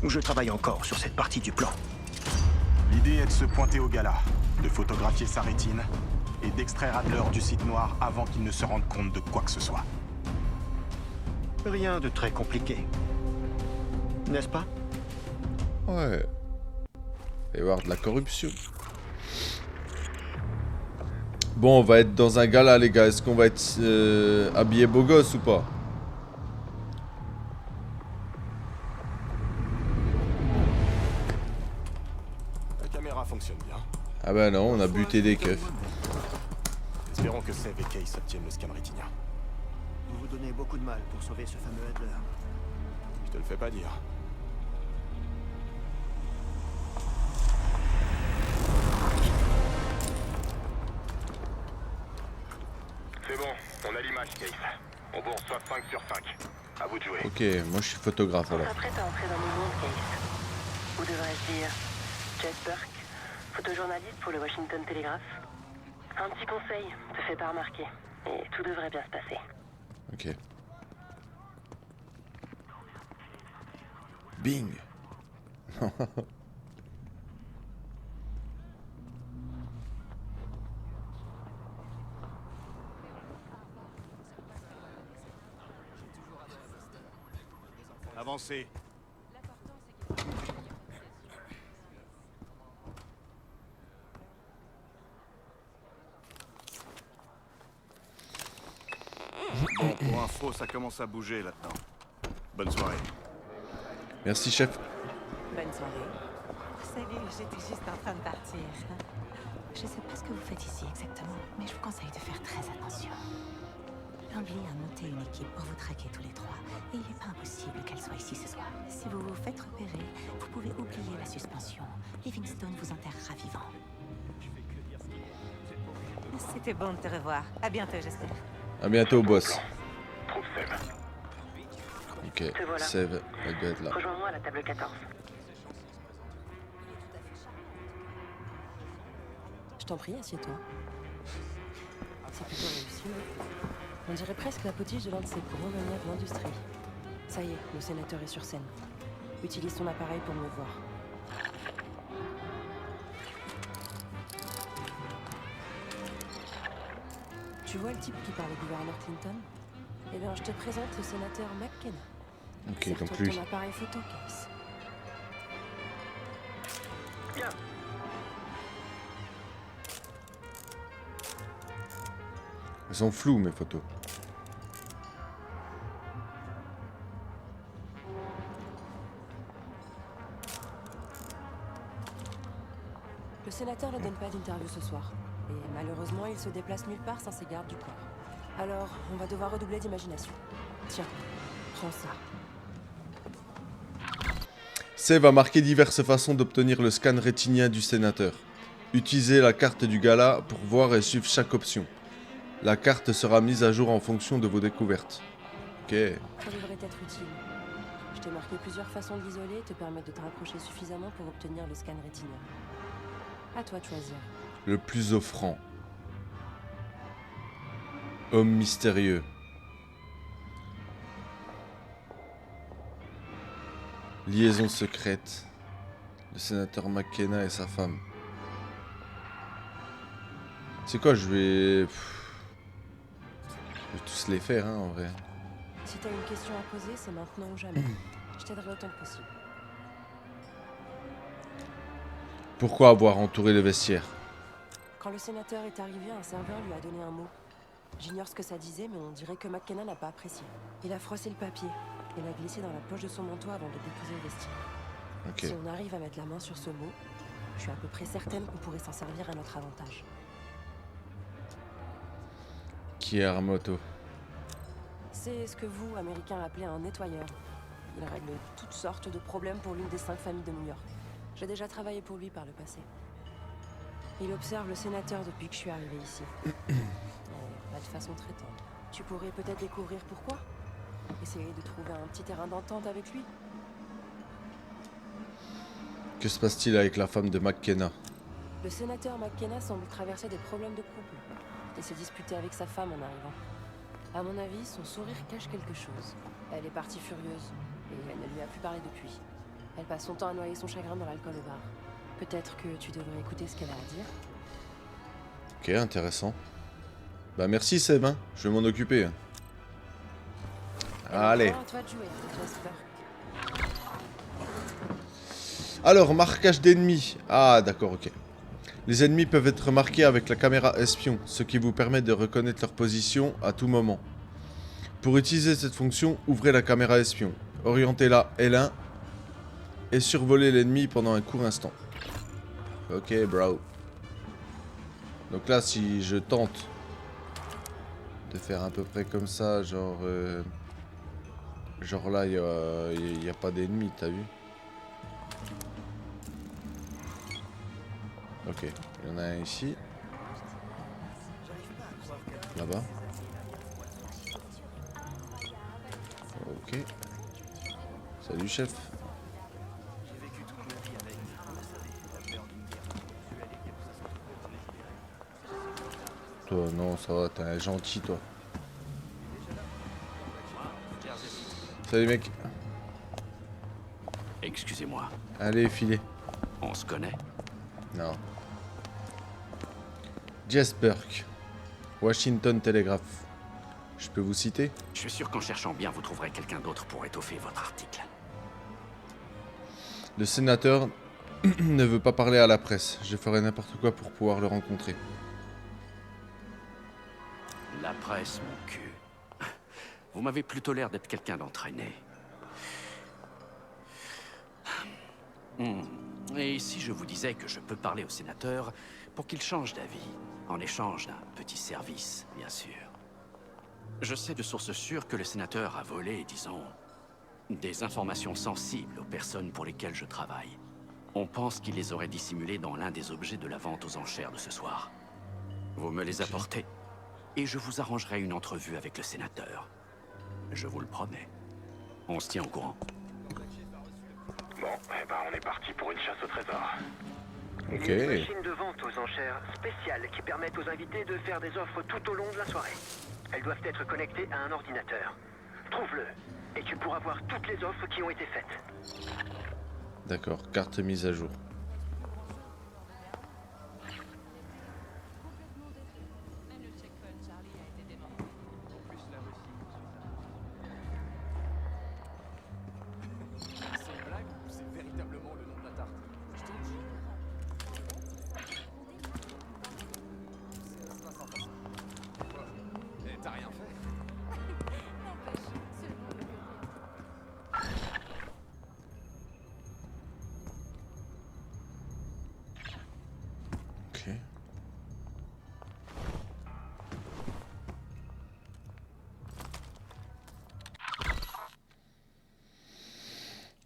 Je travaille encore sur cette partie du plan. L'idée est de se pointer au gala, de photographier sa rétine et d'extraire Adler du site noir avant qu'il ne se rende compte de quoi que ce soit. Rien de très compliqué. N'est-ce pas? Ouais. Il va y avoir de la corruption. Bon, on va être dans un gala, les gars. Est-ce qu'on va être habillé beau gosse ou pas? La caméra fonctionne bien. Ah bah non, on a buté des keufs. Espérons que Sève et Case obtiennent le scan rétinien. Vous vous donnez beaucoup de mal pour sauver ce fameux Adler. Je te le fais pas dire. C'est bon, on a l'image, Case. On vous reçoit 5 sur 5. À vous de jouer. Ok, moi je suis photographe alors. Prête à entrer dans mon monde, Case. Ou devrais-je dire Jed Burke, photojournaliste pour le Washington Telegraph. Un petit conseil, te fais pas remarquer. Et tout devrait bien se passer. Ok. Bing. Avancez. Bon, pour info, ça commence à bouger là-dedans. Bonne soirée. Merci, chef. Bonne soirée. Salut, j'étais juste en train de partir. Je sais pas ce que vous faites ici exactement, mais je vous conseille de faire très attention. Langley a monté une équipe pour vous traquer tous les trois, et il n'est pas impossible qu'elle soit ici ce soir. Si vous vous faites repérer, vous pouvez oublier la suspension. Livingstone vous enterrera vivant. C'était bon de te revoir. À bientôt, j'espère. À bientôt, boss. Trouve Sève. Ok, Te voilà. Sève, elle doit être là. Rejoins-moi à la table 14. Je t'en prie, assieds-toi. C'est plutôt réussi. On dirait presque la potiche de l'un de ces gros manières de l'industrie. Ça y est, le sénateur est sur scène. Utilise ton appareil pour me voir. Tu vois le type qui parle au gouverneur Clinton? Eh bien, je te présente le sénateur McKenna. Ok, Sers-toi donc de lui. ton appareil photo, Case. Bien. Elles sont floues mes photos. Le sénateur ne donne pas d'interview ce soir. Et malheureusement, il se déplace nulle part sans ses gardes du corps. Alors, on va devoir redoubler d'imagination. Tiens, prends ça. Save a marqué diverses façons d'obtenir le scan rétinien du sénateur. Utilisez la carte du gala pour voir et suivre chaque option. La carte sera mise à jour en fonction de vos découvertes. Ok. Ça devrait être utile. Je t'ai marqué plusieurs façons de l'isoler et te permettre de te rapprocher suffisamment pour obtenir le scan rétinien. À toi de choisir. Le plus offrant. Homme mystérieux. Liaison secrète. Le sénateur McKenna et sa femme. C'est quoi, je vais tous les faire, hein, en vrai. Si t'as une question à poser, c'est maintenant ou jamais. Je t'aiderai autant que possible. Pourquoi avoir entouré le vestiaire? Quand le sénateur est arrivé, un serveur lui a donné un mot. J'ignore ce que ça disait, mais on dirait que McKenna n'a pas apprécié. Il a froissé le papier et l'a glissé dans la poche de son manteau avant de déposer le vestiaire. Ok. Si on arrive à mettre la main sur ce mot, je suis à peu près certaine qu'on pourrait s'en servir à notre avantage. Qui est Armoto? C'est ce que vous, Américains, appelez un nettoyeur. Il règle toutes sortes de problèmes pour l'une des 5 familles de New York. J'ai déjà travaillé pour lui par le passé. Il observe le sénateur depuis que je suis arrivé ici. Pas de façon très tendre. Tu pourrais peut-être découvrir pourquoi. Essayer de trouver un petit terrain d'entente avec lui. Que se passe-t-il avec la femme de McKenna? Le sénateur McKenna semble traverser des problèmes de couple et se disputer avec sa femme en arrivant. À mon avis, son sourire cache quelque chose. Elle est partie furieuse et elle ne lui a plus parlé depuis. Elle passe son temps à noyer son chagrin dans l'alcool au bar. Peut-être que tu devrais écouter ce qu'elle a à dire. Ok, intéressant. Bah merci Seb, hein. Je vais m'en occuper. Hein. Allez. À toi de jouer, Jasper. Alors, marquage d'ennemis. Ah, d'accord, ok. Les ennemis peuvent être marqués avec la caméra espion, ce qui vous permet de reconnaître leur position à tout moment. Pour utiliser cette fonction, ouvrez la caméra espion. Orientez-la L1 et survolez l'ennemi pendant un court instant. Ok, bro. Donc là, si je tente de faire à peu près comme ça, genre... genre là, il n'y a pas d'ennemis, t'as vu? Ok, il y en a un ici. Là-bas. Ok. Salut chef. Toi, non, ça va, t'es un gentil, toi. Salut mec. Excusez-moi. Allez, filez. On se connaît? Non. Jess Burke, Washington Telegraph. Je peux vous citer? Je suis sûr qu'en cherchant bien, vous trouverez quelqu'un d'autre pour étoffer votre article. Le sénateur ne veut pas parler à la presse. Je ferai n'importe quoi pour pouvoir le rencontrer. La presse, mon cul. Vous m'avez plutôt l'air d'être quelqu'un d'entraîné. Et si je vous disais que je peux parler au sénateur pour qu'il change d'avis, en échange d'un petit service, bien sûr. Je sais de sources sûres que le sénateur a volé, disons, des informations sensibles aux personnes pour lesquelles je travaille. On pense qu'il les aurait dissimulées dans l'un des objets de la vente aux enchères de ce soir. Vous me les apportez, et je vous arrangerai une entrevue avec le sénateur. Je vous le promets. On se tient au courant. Bon, eh ben on est parti pour une chasse au trésor. Ok. Il y a une machine de vente aux enchères spéciale qui permettent aux invités de faire des offres tout au long de la soirée. Elles doivent être connectées à un ordinateur. Trouve-le, et tu pourras voir toutes les offres qui ont été faites. D'accord, carte mise à jour.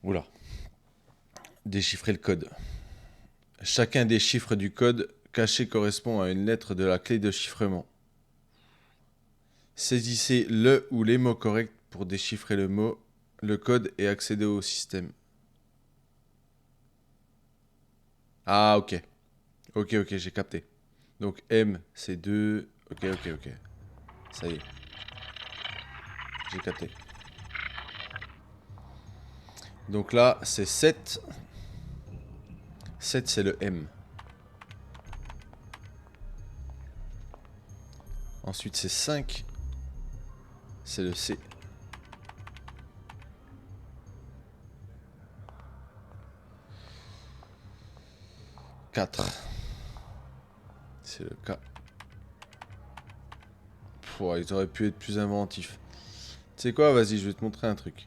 Oula. Déchiffrer le code. Chacun des chiffres du code caché correspond à une lettre de la clé de chiffrement. Saisissez le ou les mots corrects pour déchiffrer le code et accéder au système. Ah, ok. Ok, j'ai capté. Donc M, c'est 2. Ok. Ça y est. J'ai capté. Donc là, c'est 7. 7, c'est le M. Ensuite, c'est 5. C'est le C. 4. C'est le K. Ils auraient pu être plus inventifs. Tu sais quoi, vas-y, je vais te montrer un truc.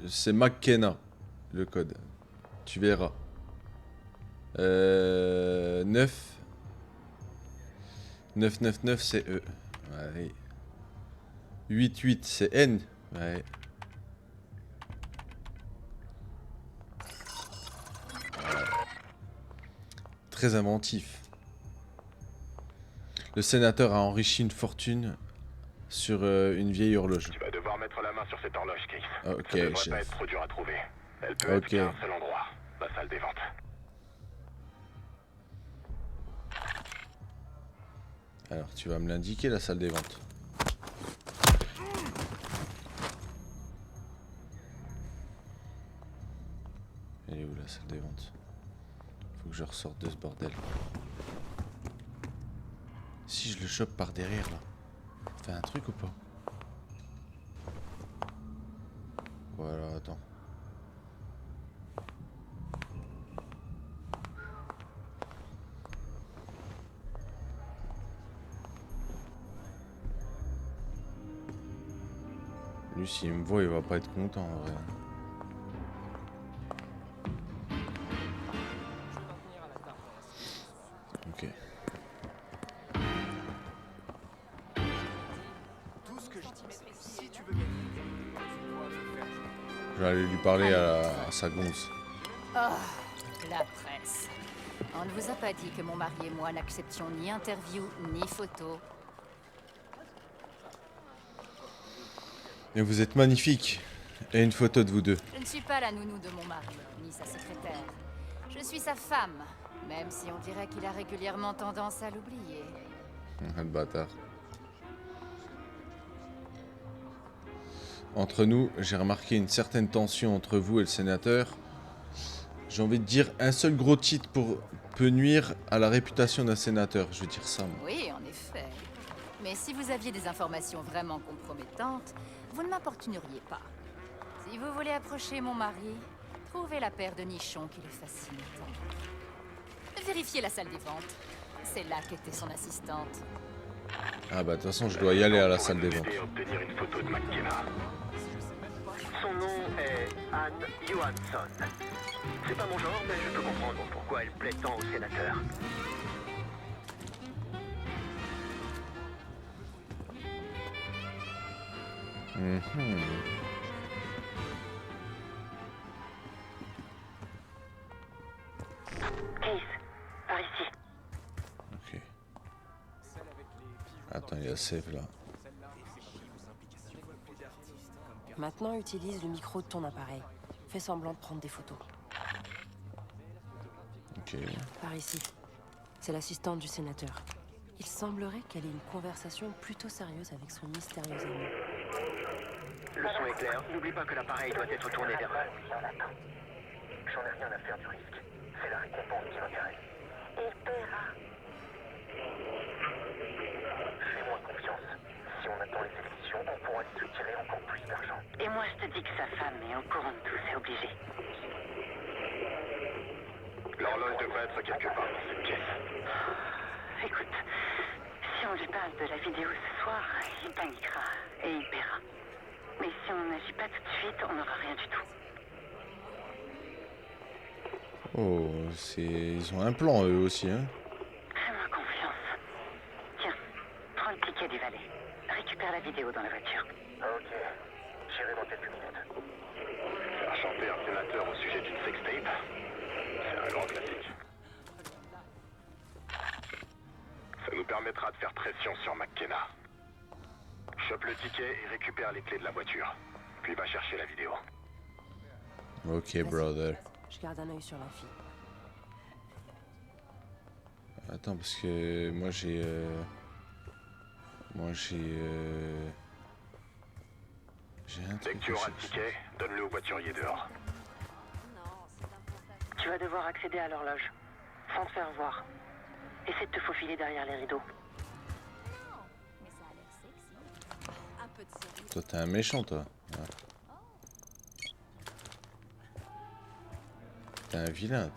C'est McKenna, le code. Tu verras. 9. 999, c'est E. Ouais. 88, c'est N. Ouais. Très inventif. Le sénateur a enrichi une fortune sur une vieille horloge. Tu vas devoir mettre la main sur cette horloge, Case. Ok, ça devrait chef. pas être trop dur à trouver. Elle peut être qu'à un seul endroit. La salle des ventes. Alors, tu vas me l'indiquer, la salle des ventes. Elle est où, la salle des ventes? Faut que je ressorte de ce bordel. Si je le chope par derrière, là, ça fait un truc ou pas? Voilà, attends. Lui, s'il me voit, il va pas être content en vrai. Ok. Je vais aller lui parler à sa gonze. Oh, la presse. On ne vous a pas dit que mon mari et moi n'acceptions ni interview ni photo. Et vous êtes magnifique. Et une photo de vous deux. Je ne suis pas la nounou de mon mari, ni sa secrétaire. Je suis sa femme, même si on dirait qu'il a régulièrement tendance à l'oublier. Le bâtard. Entre nous, j'ai remarqué une certaine tension entre vous et le sénateur. J'ai envie de dire, un seul gros titre peut nuire à la réputation d'un sénateur. Je veux dire ça, moi. Oui, en effet. Mais si vous aviez des informations vraiment compromettantes, vous ne m'importuneriez pas. Si vous voulez approcher mon mari, trouvez la paire de nichons qui le fascine tant. Vérifiez la salle des ventes. C'est là qu'était son assistante. Ah bah de toute façon, je dois y aller à la salle des ventes. Obtenir une photo de McKenna. Son nom est Anne Johansson. C'est pas mon genre, mais je peux comprendre pourquoi elle plaît tant au sénateur. Case, par ici. Ok. Attends, il y a save là. Maintenant, utilise le micro de ton appareil. Fais semblant de prendre des photos. Ok. Par ici. C'est l'assistante du sénateur. Il semblerait qu'elle ait une conversation plutôt sérieuse avec son mystérieux ami. Le son est clair. N'oublie pas que l'appareil doit être tourné vers eux. J'en ai rien à faire du risque. C'est la récompense qui m'intéresse. Il paiera. Fais-moi confiance. Si on attend les élections, on pourra se tirer encore plus d'argent. Et moi, je te dis que sa femme est au courant de tout, c'est obligé. L'horloge devrait être quelque part dans cette pièce. Écoute, si on lui parle de la vidéo ce soir, il paniquera et il paiera. Mais si on n'agit pas tout de suite, on n'aura rien du tout. Oh, ils ont un plan eux aussi, hein. Fais-moi confiance. Tiens, prends le ticket du valet. Récupère la vidéo dans la voiture. Ok, j'irai dans quelques minutes. Sergent confronter un sénateur au sujet d'une sextape, c'est un grand classique. Ça nous permettra de faire pression sur McKenna. Chope le ticket et récupère les clés de la voiture. Puis va chercher la vidéo. Ok, brother. Je garde un œil sur la fille. Attends, parce que moi j'ai... J'ai un Dès truc que tu auras le ticket, donne-le au voiturier dehors. Tu vas devoir accéder à l'horloge, sans te faire voir. Essaie de te faufiler derrière les rideaux. Toi, t'es un méchant, toi. Ouais. T'es un vilain.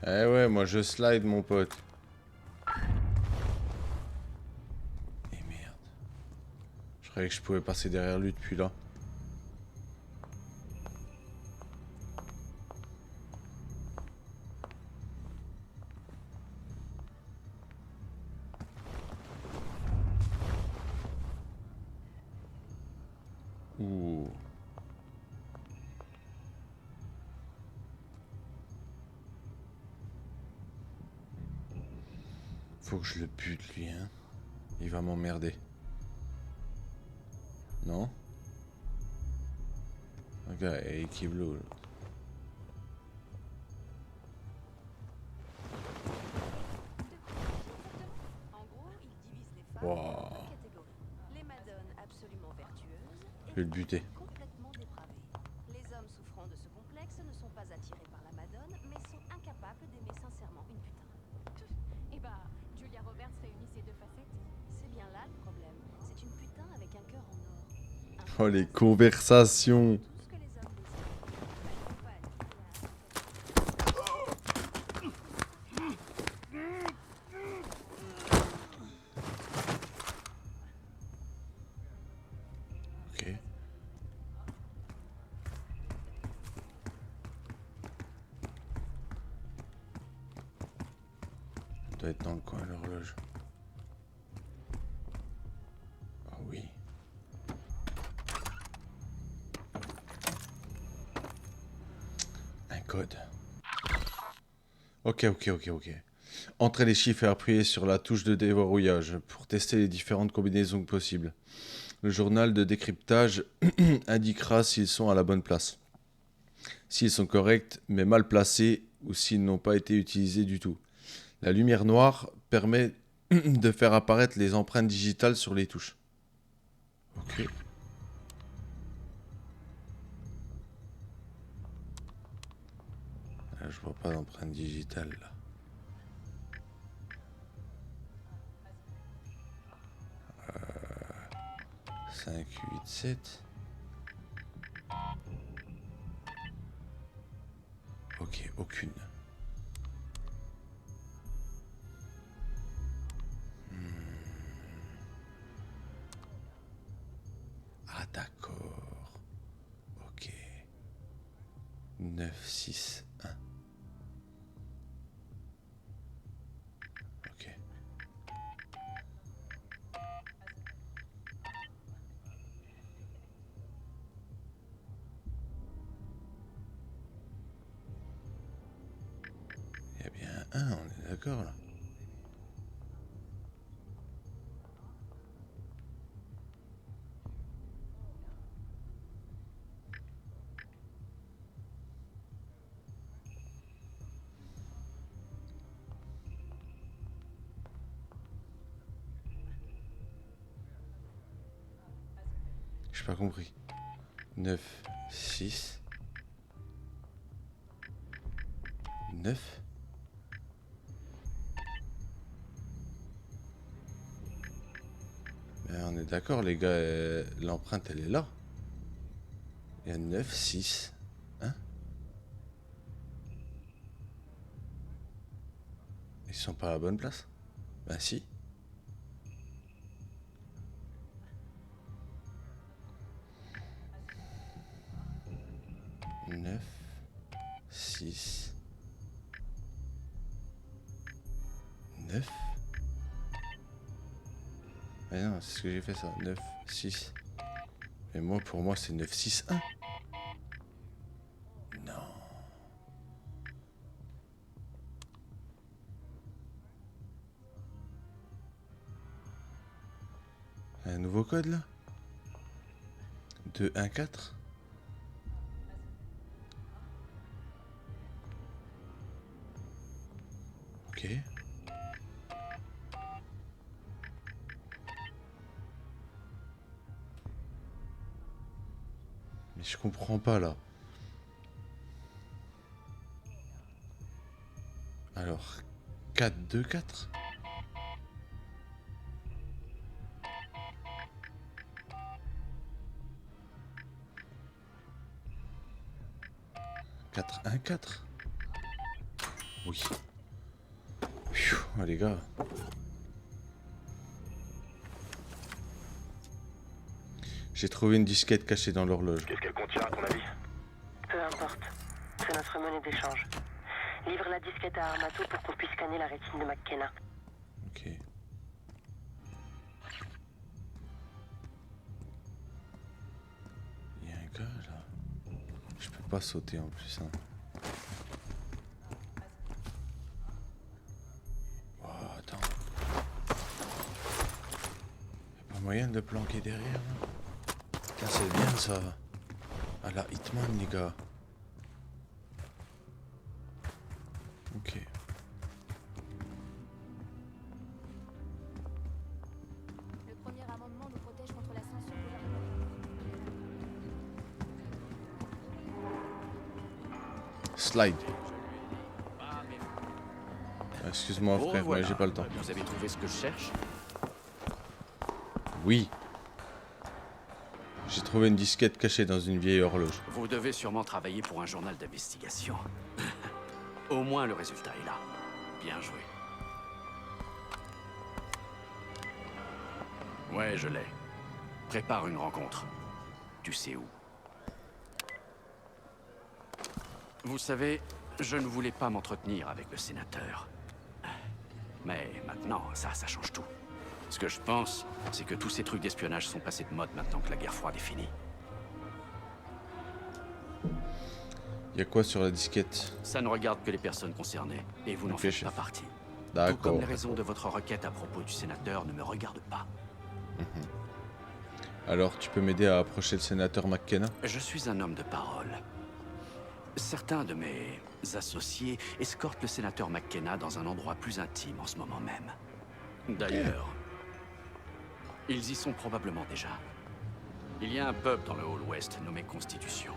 Eh ouais, moi je slide, mon pote. Et merde. Je croyais que je pouvais passer derrière lui depuis là. Ouh. Faut que je le bute lui, hein. Il va m'emmerder. Non? Regarde, et Kiblo. Wow. Les madones absolument vertueuses Je vais le buter. complètement dépravées. Les hommes souffrant de ce complexe ne sont pas attirés par la madone, mais sont incapables d'aimer sincèrement une putain. Et bah, Julia Roberts réunit ces deux facettes. C'est bien là le problème. C'est une putain avec un cœur en or. Oh, les conversations. Ok. Elle doit être dans le coin, l'horloge. Ah oui. Un code. Ok. Entrez les chiffres et appuyez sur la touche de déverrouillage pour tester les différentes combinaisons possibles. Le journal de décryptage indiquera s'ils sont à la bonne place. S'ils sont corrects mais mal placés ou s'ils n'ont pas été utilisés du tout. La lumière noire permet de faire apparaître les empreintes digitales sur les touches. Ok. Là, je vois pas d'empreinte digitale là. Euh, 5, 8, 7. Ok, aucune. Ah d'accord. Ok. 9, 6, 1. Ok. Il y a bien un, on est d'accord là. J'ai pas compris. 9, 6, 9. Ben, on est d'accord, les gars, l'empreinte elle est là. Il y a 9, 6, 1. Ils sont pas à la bonne place? Ben si. 9, 6, 9. Ah non, c'est ce que j'ai fait ça. 9, 6. Et moi, pour moi, c'est 9, 6, 1. Non. Un nouveau code là 2, 1, 4. Ok. Mais je comprends pas là. Alors, 4, 2, 4. Quatre, 1, 4. Oui. Pfiou, oh, les gars. J'ai trouvé une disquette cachée dans l'horloge. Qu'est-ce qu'elle contient à ton avis? Peu importe. C'est notre monnaie d'échange. Livre la disquette à Armato pour qu'on puisse scanner la rétine de McKenna. Ok. Il y a un gars là. Je peux pas sauter en plus. Hein. Oh, attends. Y'a pas moyen de le planquer derrière là? Putain, c'est bien ça. Ah la Hitman les gars. Ok. Le premier amendement nous protège contre la censure gouvernementale. Slide. Excuse-moi Oh, frère, voilà. mais j'ai pas le temps. Vous avez trouvé ce que je cherche? Oui. J'ai trouvé une disquette cachée dans une vieille horloge. Vous devez sûrement travailler pour un journal d'investigation. Au moins le résultat est là. Bien joué. Ouais, je l'ai. Prépare une rencontre. Tu sais où? Vous savez, je ne voulais pas m'entretenir avec le sénateur. Mais maintenant, ça change tout. Ce que je pense, c'est que tous ces trucs d'espionnage sont passés de mode maintenant que la guerre froide est finie. Y'a quoi sur la disquette? Ça ne regarde que les personnes concernées, et vous n'en Ok, faites chef. pas partie. Tout D'accord. comme les raisons de votre requête à propos du sénateur ne me regardent pas. Mhm. Alors, tu peux m'aider à approcher le sénateur McKenna? Je suis un homme de parole. Certains de mes associés escortent le sénateur McKenna dans un endroit plus intime en ce moment même. D'ailleurs, ils y sont probablement déjà. Il y a un pub dans le hall ouest nommé Constitution.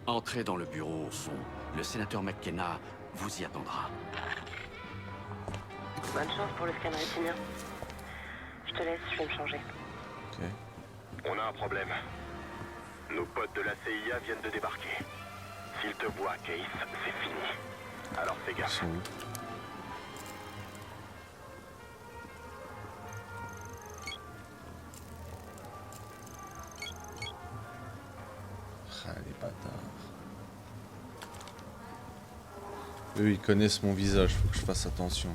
Entrez dans le bureau au fond. Le sénateur McKenna vous y attendra. Bonne chance pour le scan rétinien. Je te laisse, je vais me changer. Ok. On a un problème. Nos potes de la CIA viennent de débarquer. S'ils te voient, Case, c'est fini. Alors fais Ils gaffe. sont où? Ah, les bâtards. Eux, ils connaissent mon visage, faut que je fasse attention.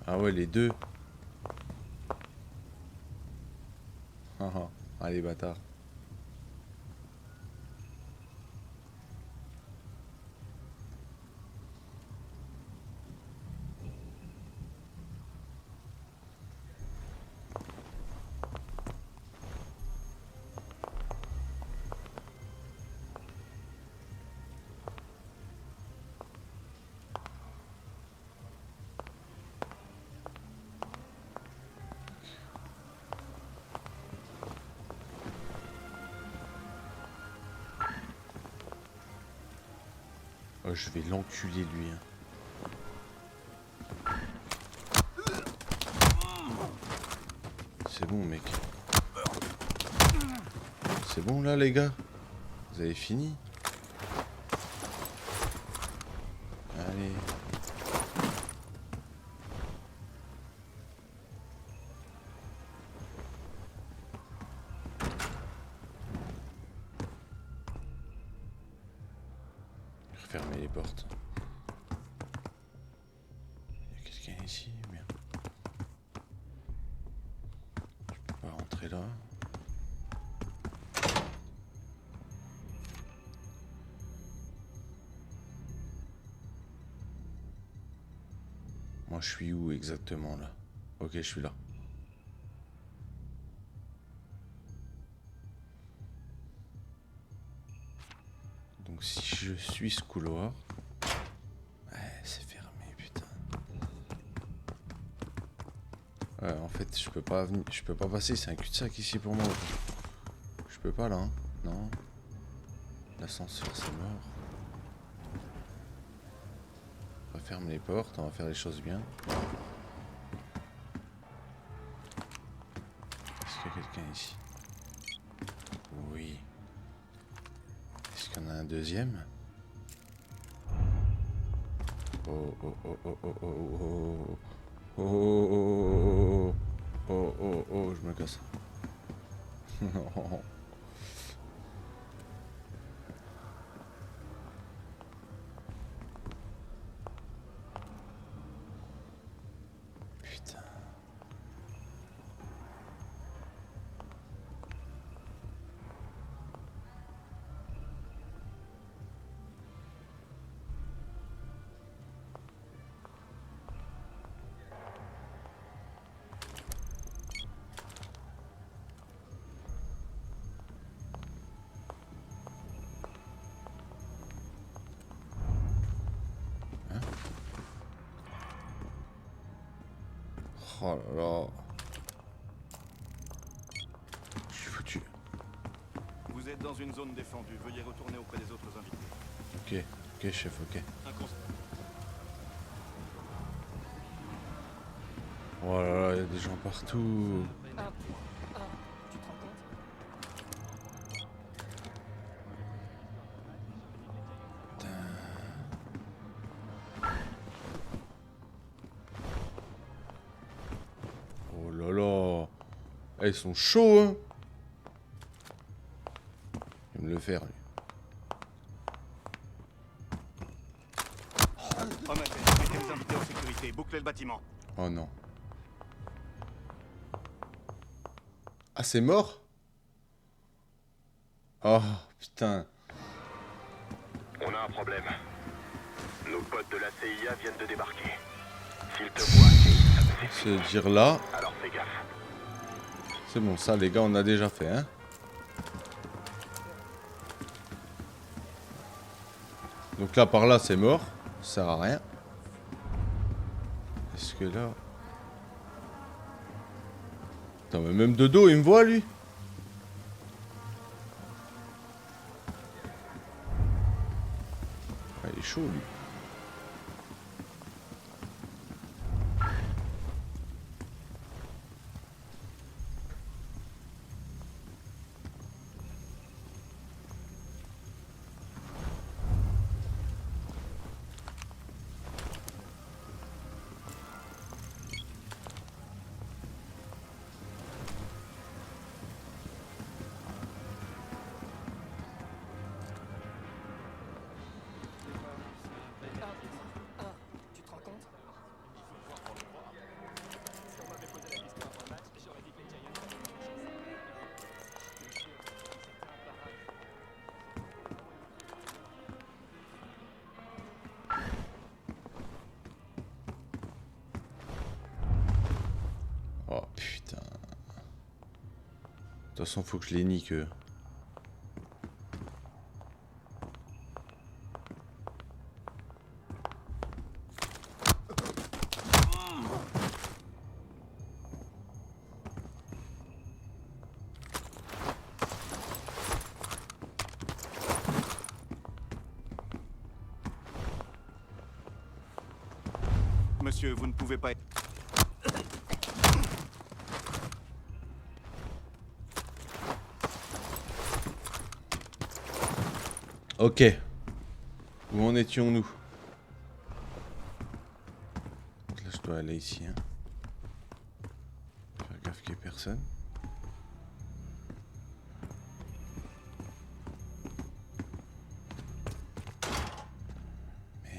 Ah ouais, les deux. Ah ah, allez bâtard. Oh, je vais l'enculer lui. Hein. C'est bon mec. C'est bon là les gars? Vous avez fini? Allez. Fermez les portes. Il y a quelqu'un ici, bien. Je peux pas rentrer là. Moi je suis où exactement là? Ok, je suis là. Donc si je suis ce couloir... Ouais, c'est fermé, putain. Ouais, en fait, je peux pas venir, je peux pas passer, c'est un cul-de-sac ici pour moi. Je peux pas là, hein. Non. L'ascenseur, c'est mort. On referme les portes, on va faire les choses bien. Est-ce qu'il y a quelqu'un ici? Oui. Est-ce qu'il y en a un deuxième? Oh oh oh oh oh oh oh oh oh oh oh oh, je me casse. Non. Putain. Oh là là. Je suis foutu. Vous êtes dans une zone défendue. Veuillez retourner auprès des autres invités. Ok, chef, ok. Oh là là, il y a des gens partout. Oh là là. Eh, ils sont chauds, hein. Il va me le faire, lui. Homme à terre, mettez vos invités en sécurité. Bouclez le bâtiment. Oh non. Ah, c'est mort? Oh, putain. On a un problème. Nos potes de la CIA viennent de débarquer. S'ils te voient, C'est dire là. alors fais gaffe. C'est bon, ça, les gars, on a déjà fait, hein. Donc là, par là, c'est mort. Ça sert à rien. Est-ce que là... Attends, mais même de dos, il me voit, lui. Ah, il est chaud, lui. Tu te rends compte? Si on m'avait posé la question avant le match, j'aurais dit que les Giants avaient une chance. Oh putain. De toute façon, faut que je les nique, eux. Monsieur, vous ne pouvez pas... Ok. Où en étions-nous? Là, je dois aller ici. Hein. Faire gaffe qu'il n'y ait personne.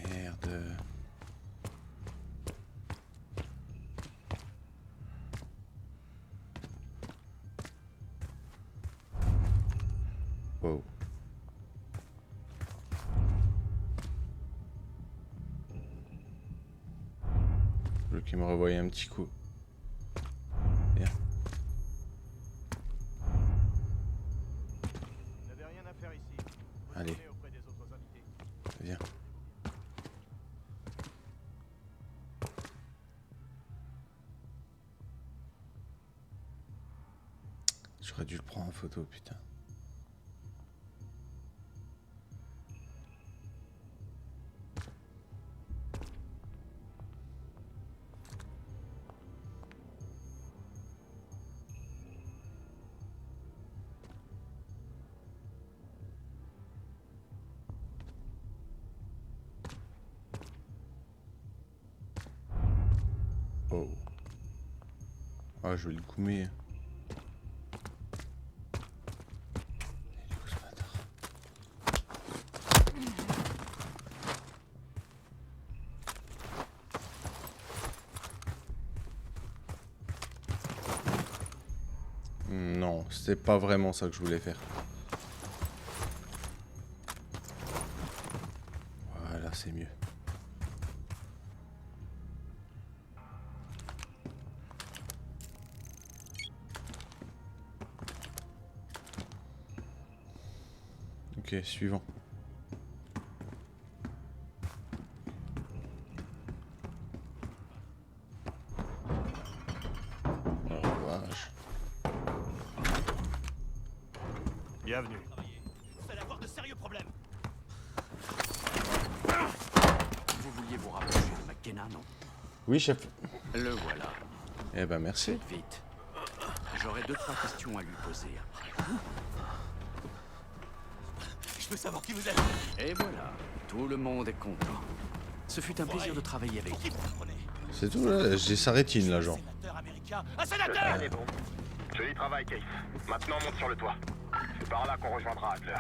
Merde. Wow. Je veux qu'il me revoie un petit coup. Bien. Allez. Viens. J'aurais dû le prendre en photo, putain. Oh. Ah, je vais le goumer. Non, c'est pas vraiment ça que je voulais faire. Voilà, c'est mieux. Ok, suivant. Oh, vache. Bienvenue. Vous allez avoir de sérieux problèmes. Vous vouliez vous rapprocher de McKenna, non? Oui, chef. Le voilà. Eh ben, merci. Faites vite. J'aurai 2-3 questions à lui poser après. Je veux savoir qui vous êtes. Et voilà. Tout le monde est content. Ce fut un plaisir de travailler avec vous. C'est tout là, j'ai sa rétine là, genre. Un sénateur! C'est bon. Joli travail, Case. Maintenant, monte sur le toit. C'est par là qu'on rejoindra Adler.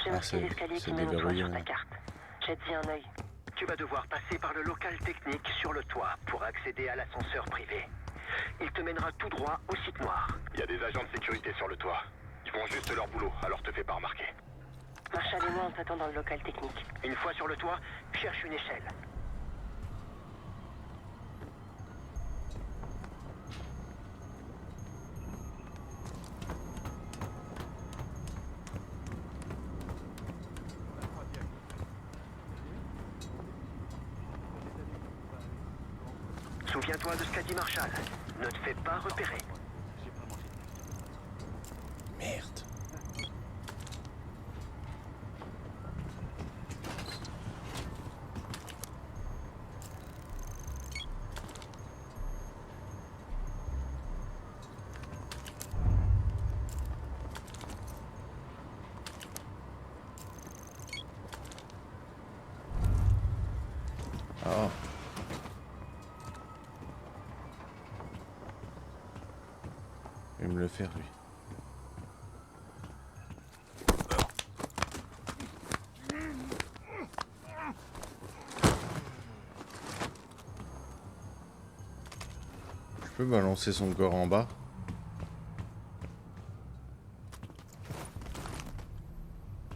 J'ai marqué l'escalier qui mène au toit sur ta carte. Jette-y un œil. Tu vas devoir passer par le local technique sur le toit pour accéder à l'ascenseur privé. Il te mènera tout droit au site noir. Il y a des agents de sécurité sur le toit. Ils font juste leur boulot, alors te fais pas remarquer. Marshall et moi, on t'attend dans le local technique. Une fois sur le toit, cherche une échelle. Souviens-toi de ce qu'a dit Marshall. Ne te fais pas repérer. Merde. Ah. Il va me le faire lui. Je peux balancer son corps en bas.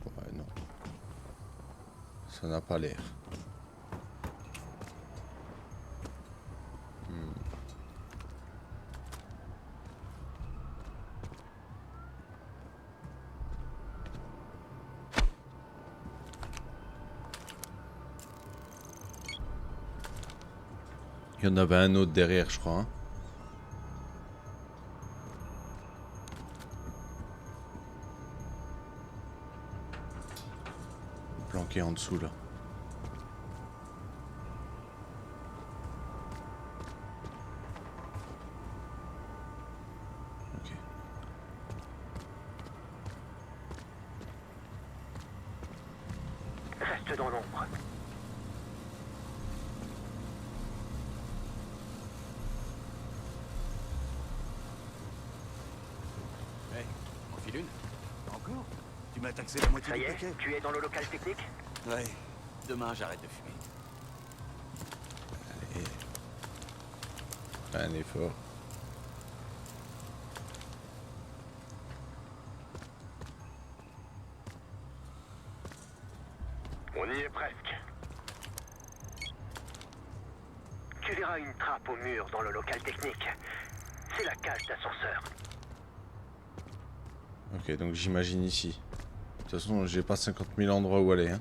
Ouais, non. Ça n'a pas l'air. Il y en avait un autre derrière, je crois. Hein. Planqué en dessous, là. Ok. reste dans l'ombre. Hey, on file une? Encore? Tu m'as taxé la moitié Ça y du est, paquet. tu es dans le local technique? Ouais. Demain, j'arrête de fumer. Allez. Un effort. On y est presque. Tu verras une trappe au mur dans le local technique. C'est la cage d'ascenseur. Ok, donc j'imagine ici. De toute façon, j'ai pas 50 000 endroits où aller. Hein.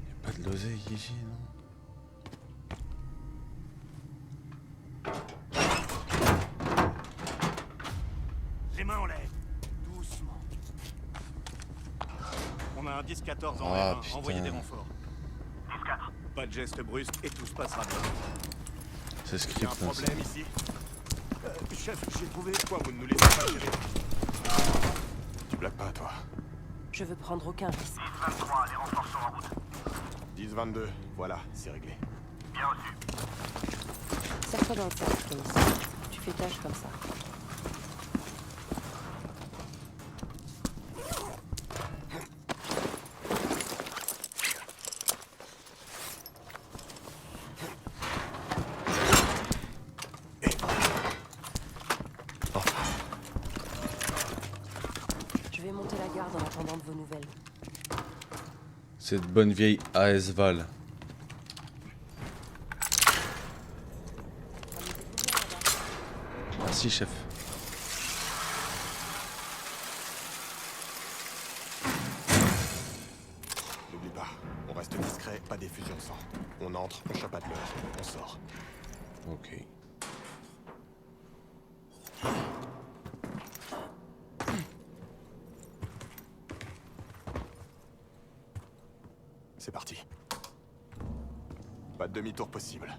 Y'a pas de l'oseille ici, non? Les mains en l'air. Doucement. On a un 10-14 en Ah, R1. putain. Envoyez des renforts. 10-4. Pas de geste brusque et tout se passera bien. C'est Il y a script. un Hein, problème ici. Chef, j'ai trouvé. Pourquoi vous ne nous laissez pas gérer? Tu blagues pas, toi. Je veux prendre aucun risque. 10-23, les renforts sont en route. 10-22, voilà, c'est réglé. Bien reçu. Serre-toi dans le sac, Denis. Tu fais tâche comme ça. Je vais monter la garde en attendant de vos nouvelles. Cette bonne vieille AS Val. Merci, chef. N'oublie pas, on reste discret, pas d'effusion de sang. On entre, on chope Adler, on sort. Ok. C'est parti. Pas de demi-tour possible.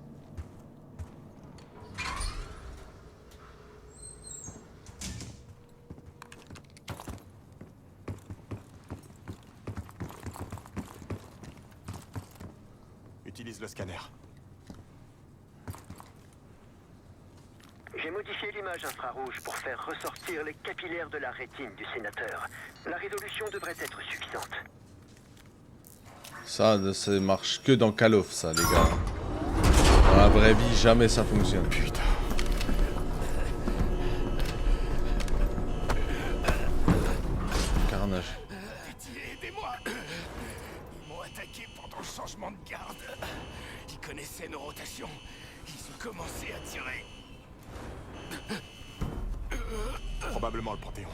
Utilise le scanner. J'ai modifié l'image infrarouge pour faire ressortir les capillaires de la rétine du sénateur. La résolution devrait être suffisante. Ça marche que dans Call of, ça, les gars. Dans la vraie vie, jamais ça fonctionne. Putain. Carnage. Pitié, aidez-moi. Ils m'ont attaqué pendant le changement de garde. Ils connaissaient nos rotations. Ils ont commencé à tirer. Probablement le Panthéon.